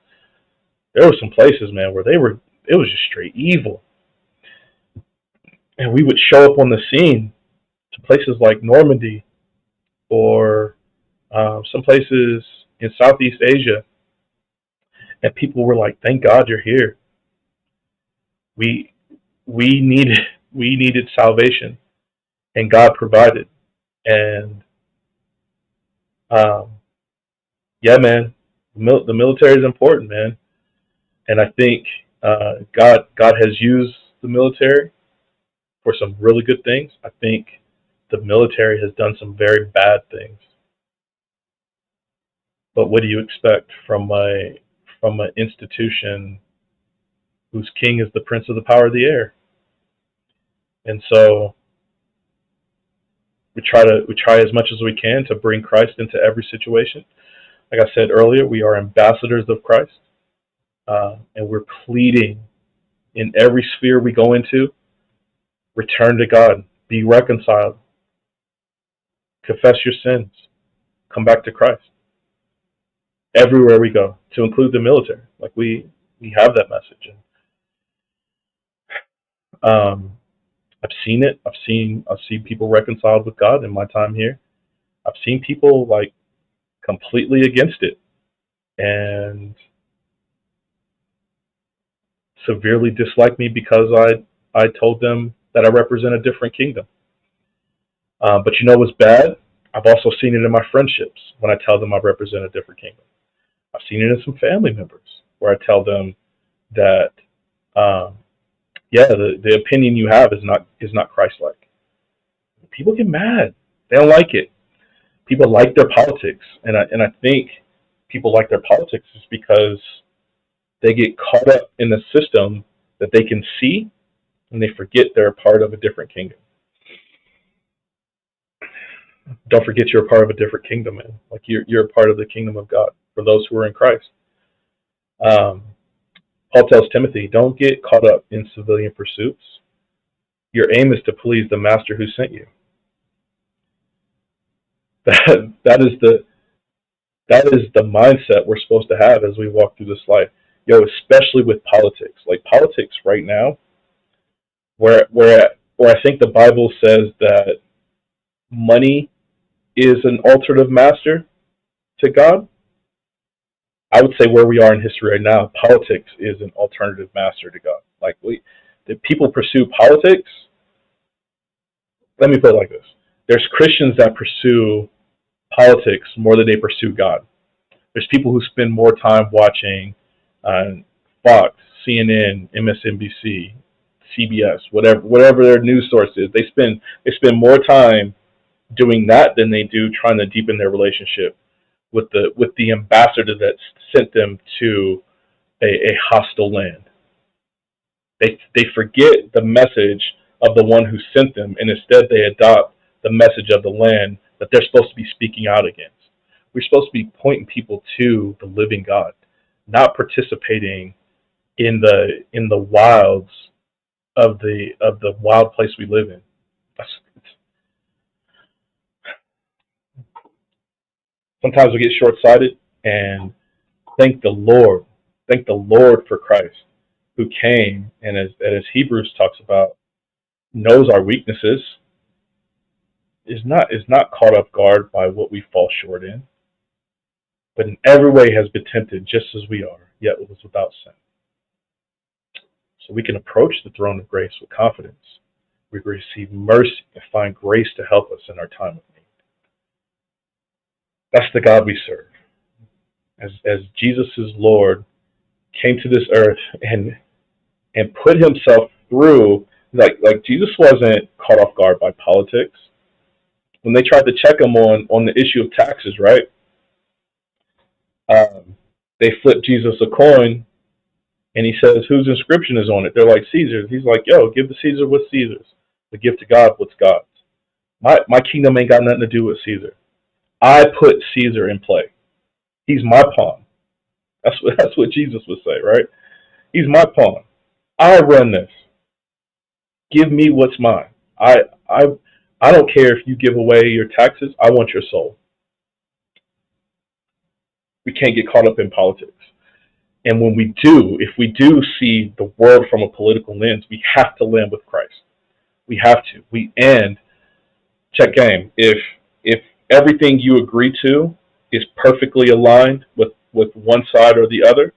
some places, man, where they were it was just straight evil, and we would show up on the scene to places like Normandy or some places in Southeast Asia, and people were like, "Thank God you're here. We we needed we needed salvation, and God provided." And um, yeah, man, the military is important, man, and I think God has used the military for some really good things. I think the military has done some very bad things. But what do you expect from an institution whose king is the prince of the power of the air? And so we try as much as we can to bring Christ into every situation. Like I said earlier, we are ambassadors of Christ, and we're pleading in every sphere we go into, return to God, be reconciled. confess your sins, come back to Christ. Everywhere we go, to include the military, like we have that message. And I've seen it. I've seen people reconciled with God in my time here. I've seen people like completely against it and severely dislike me because I told them that I represent a different kingdom. But you know what's bad? I've also seen it in my friendships when I tell them I represent a different kingdom. I've seen it in some family members where I tell them that, um, yeah, the opinion you have is not Christ-like. People get mad. They don't like it. People like their politics, and I think people like their politics is because they get caught up in the system that they can see, and they forget they're a part of a different kingdom. Don't forget you're a part of a different kingdom, man. Like you're a part of the kingdom of God for those who are in Christ. Um, Paul tells Timothy, don't get caught up in civilian pursuits. Your aim is to please the master who sent you. That is the mindset we're supposed to have as we walk through this life. Especially with politics. Like politics right now, where I think the Bible says that money is an alternative master to God. I would say where we are in history right now, politics is an alternative master to God. Like the people pursue politics. Let me put it like this: there's Christians that pursue politics more than they pursue God. There's people who spend more time watching Fox, CNN, MSNBC, CBS, whatever their news source is. They spend more time doing that than they do trying to deepen their relationship with the ambassador that sent them to a hostile land. They forget the message of the one who sent them, and instead they adopt the message of the land that they're supposed to be speaking out against. We're supposed to be pointing people to the living God, not participating in the wilds of the wild place we live in. Sometimes we get short sighted, and thank the Lord. Thank the Lord for Christ, who came and as Hebrews talks about, knows our weaknesses, is not caught off guard by what we fall short in, but in every way has been tempted just as we are, yet was without sin. So we can approach the throne of grace with confidence. We receive mercy and find grace to help us in our time of need. That's the God we serve. As Jesus is Lord, came to this earth and put himself through, like Jesus wasn't caught off guard by politics. When they tried to check him on the issue of taxes, right? They flipped Jesus a coin, and he says, whose inscription is on it? They're like, Caesar's. He's like, yo, give to Caesar what's Caesar's, but give to God what's God's. My kingdom ain't got nothing to do with Caesar. I put Caesar in play. He's my pawn. That's what Jesus would say, right? He's my pawn. I run this. Give me what's mine. I I don't care if you give away your taxes. I want your soul. We can't get caught up in politics. And when we do, if we do see the world from a political lens, we have to land with Christ. We have to. And check game. If everything you agree to is perfectly aligned with one side or the other,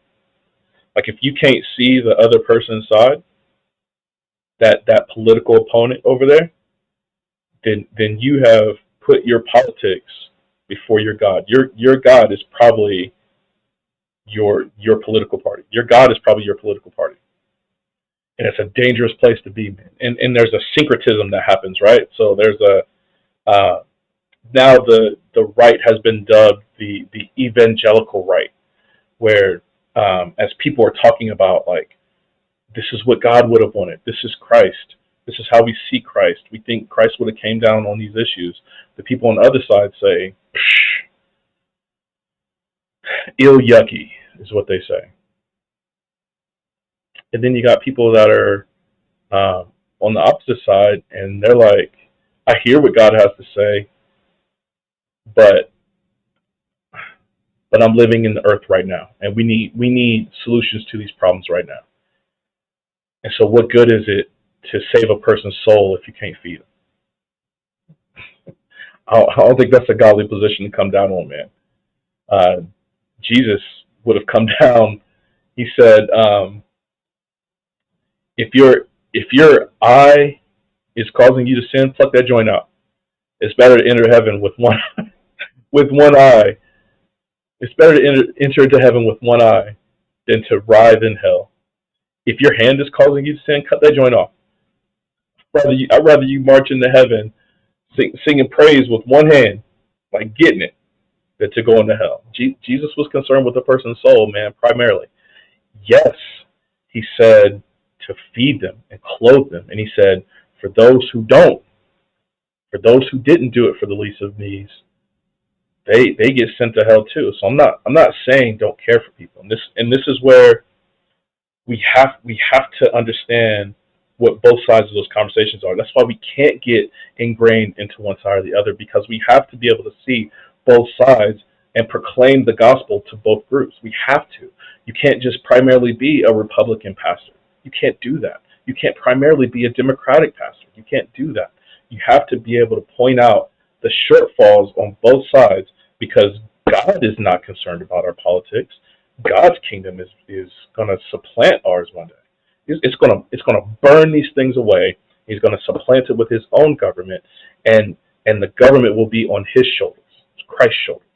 like if you can't see the other person's side, that political opponent over there, then you have put your politics before your God. Your God is probably your political party. Your God is probably your political party. And it's a dangerous place to be, man. And there's a syncretism that happens, right? So there's now the right has been dubbed the evangelical right, where as people are talking about, like, this is what God would have wanted. This is Christ. This is how we see Christ. We think Christ would have came down on these issues. The people on the other side say, ill yucky is what they say. And then you got people that are on the opposite side, and they're like, I hear what God has to say, but I'm living in the earth right now, and we need solutions to these problems right now. And so, what good is it to save a person's soul if you can't feed them? I don't think that's a godly position to come down on, man. Uh, Jesus would have come down. He said, if your eye is causing you to sin, pluck that joint out. It's better to enter heaven with one with one eye. It's better to enter into heaven with one eye than to writhe in hell. If your hand is causing you to sin, cut that joint off. I'd rather you march into heaven singing praise with one hand, like getting it, than to go into hell. Jesus was concerned with the person's soul, man, primarily. Yes, he said to feed them and clothe them, and he said for those who don't, for those who didn't do it for the least of these, they get sent to hell too. So I'm not saying don't care for people. And this is where we have to understand what both sides of those conversations are. That's why we can't get ingrained into one side or the other, because we have to be able to see both sides and proclaim the gospel to both groups. We have to. You can't just primarily be a Republican pastor. You can't do that. You can't primarily be a Democratic pastor. You can't do that. You have to be able to point out the shortfalls on both sides, because God is not concerned about our politics. God's kingdom is going to supplant ours one day. It's going to burn these things away. He's going to supplant it with his own government, and the government will be on his shoulders, Christ's shoulders,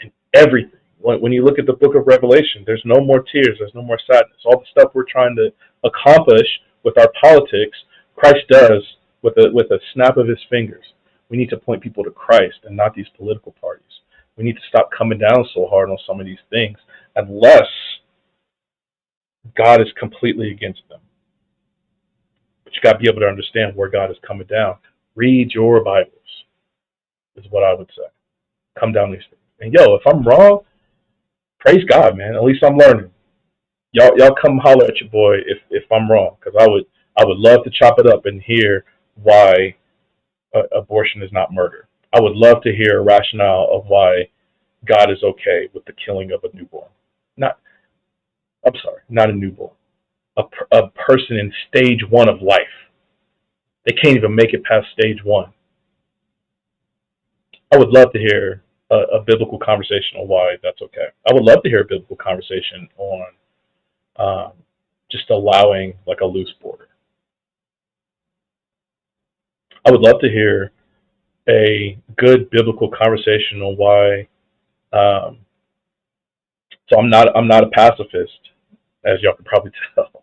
and everything. When you look at the book of Revelation, there's no more tears, there's no more sadness. All the stuff we're trying to accomplish with our politics, Christ does with a snap of his fingers. We need to point people to Christ and not these political parties. We need to stop coming down so hard on some of these things unless God is completely against them. But you got to be able to understand where God is coming down. Read your Bibles, is what I would say. Come down these things. And yo, if I'm wrong, praise God, man. At least I'm learning. Y'all come holler at your boy if I'm wrong, because I would love to chop it up and hear why abortion is not murder. I would love to hear a rationale of why God is okay with the killing of a newborn. Not a newborn. A person in stage 1 of life. They can't even make it past stage 1. I would love to hear a biblical conversation on why that's okay. I would love to hear a biblical conversation on just allowing like a loose border. I would love to hear a good biblical conversation on why. So I'm not a pacifist, as y'all can probably tell.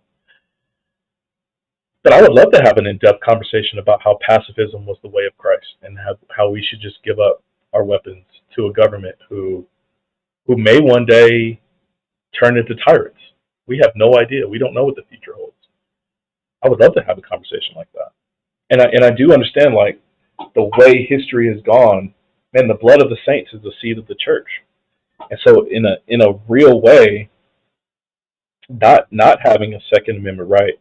But I would love to have an in-depth conversation about how pacifism was the way of Christ, and how we should just give up our weapons to a government who may one day turn into tyrants. We have no idea. We don't know what the future holds. I would love to have a conversation like that. And I do understand, like, the way history has gone, man, the blood of the saints is the seed of the church. And so in a real way, not having a Second Amendment right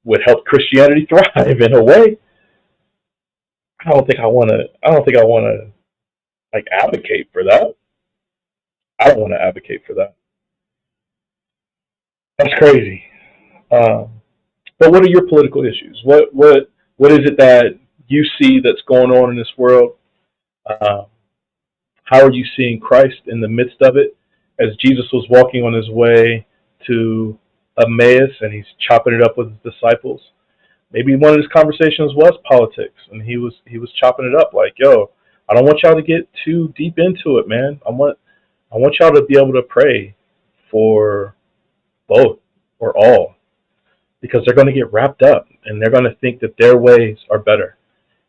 would help Christianity thrive in a way. I don't think I want to like advocate for that. I don't want to advocate for that. That's crazy. But what are your political issues? What is it that you see that's going on in this world? How are you seeing Christ in the midst of it? As Jesus was walking on his way to Emmaus and he's chopping it up with his disciples, maybe one of his conversations was politics, and he was chopping it up like, yo, I don't want y'all to get too deep into it, man. I want y'all to be able to pray for both or all, because they're going to get wrapped up and they're going to think that their ways are better,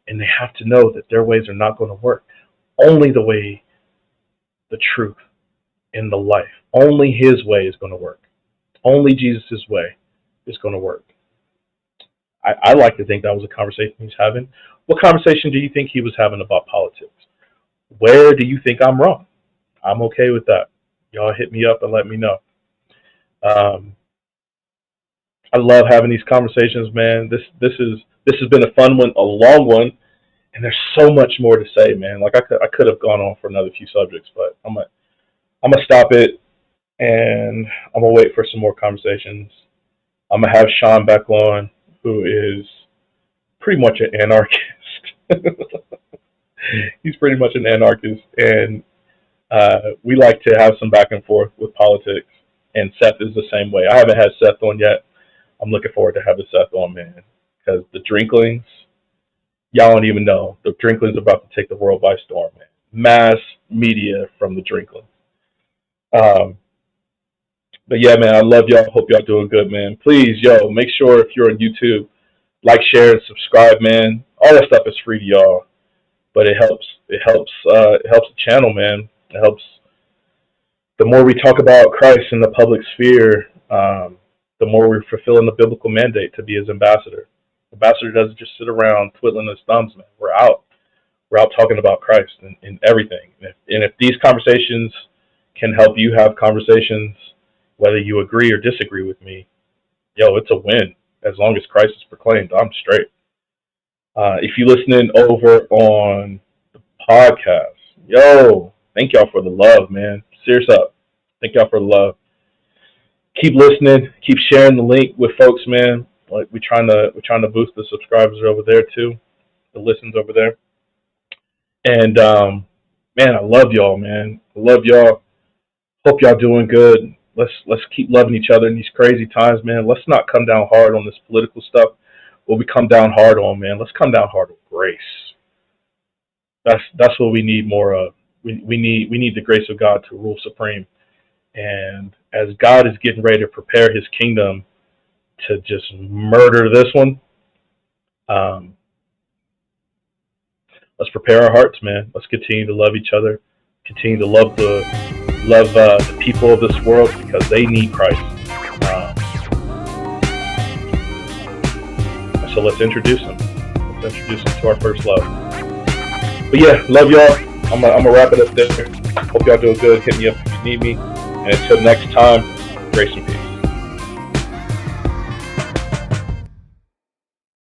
and they have to know that their ways are not going to work. Only the way, the truth, and the life. Only his way is going to work. Only Jesus' way is going to work. I like to think that was a conversation he's having. What conversation do you think he was having about politics? Where do you think I'm wrong? I'm okay with that. Y'all hit me up and let me know. I love having these conversations, man. This has been a fun one, a long one, And there's so much more to say, man. Like I could have gone on for another few subjects, but I'm gonna stop it, and I'm gonna wait for some more conversations. I'm gonna have Sean back on, who is pretty much an anarchist. He's pretty much an anarchist, and we like to have some back and forth with politics. And Seth is the same way. I haven't had Seth on yet. I'm looking forward to having Seth on, man, because the Drinklings, y'all don't even know. The Drinklings are about to take the world by storm, man. Mass media from the Drinklings. Um, but yeah, man, I love y'all. Hope y'all doing good, man. Please, yo, make sure if you're on YouTube, like, share, and subscribe, man. All that stuff is free to y'all, but it helps. It helps the channel, man. It helps. The more we talk about Christ in the public sphere, the more we're fulfilling the biblical mandate to be His ambassador. The ambassador doesn't just sit around twiddling his thumbs, man. We're out. We're out talking about Christ in everything. And if these conversations can help you have conversations, whether you agree or disagree with me, yo, it's a win. As long as Christ is proclaimed, I'm straight. If you're listening over on the podcast, yo, thank y'all for the love, man. Serious up. Thank y'all for the love. Keep listening. Keep sharing the link with folks, man. Like we're trying to boost the subscribers over there too, the listens over there. And man, I love y'all, man. I love y'all. Hope y'all doing good. Let's keep loving each other in these crazy times, man. Let's not come down hard on this political stuff. What we come down hard on, man. Let's come down hard on grace. That's what we need more of. We need the grace of God to rule supreme. And as God is getting ready to prepare His kingdom to just murder this one, let's prepare our hearts, man. Let's continue to love each other. Continue to love the people of this world because they need Christ. So let's introduce them. Let's introduce them to our first love. But yeah, love y'all. I'm gonna wrap it up there. Hope y'all doing good. Hit me up if you need me. And until next time, grace and peace.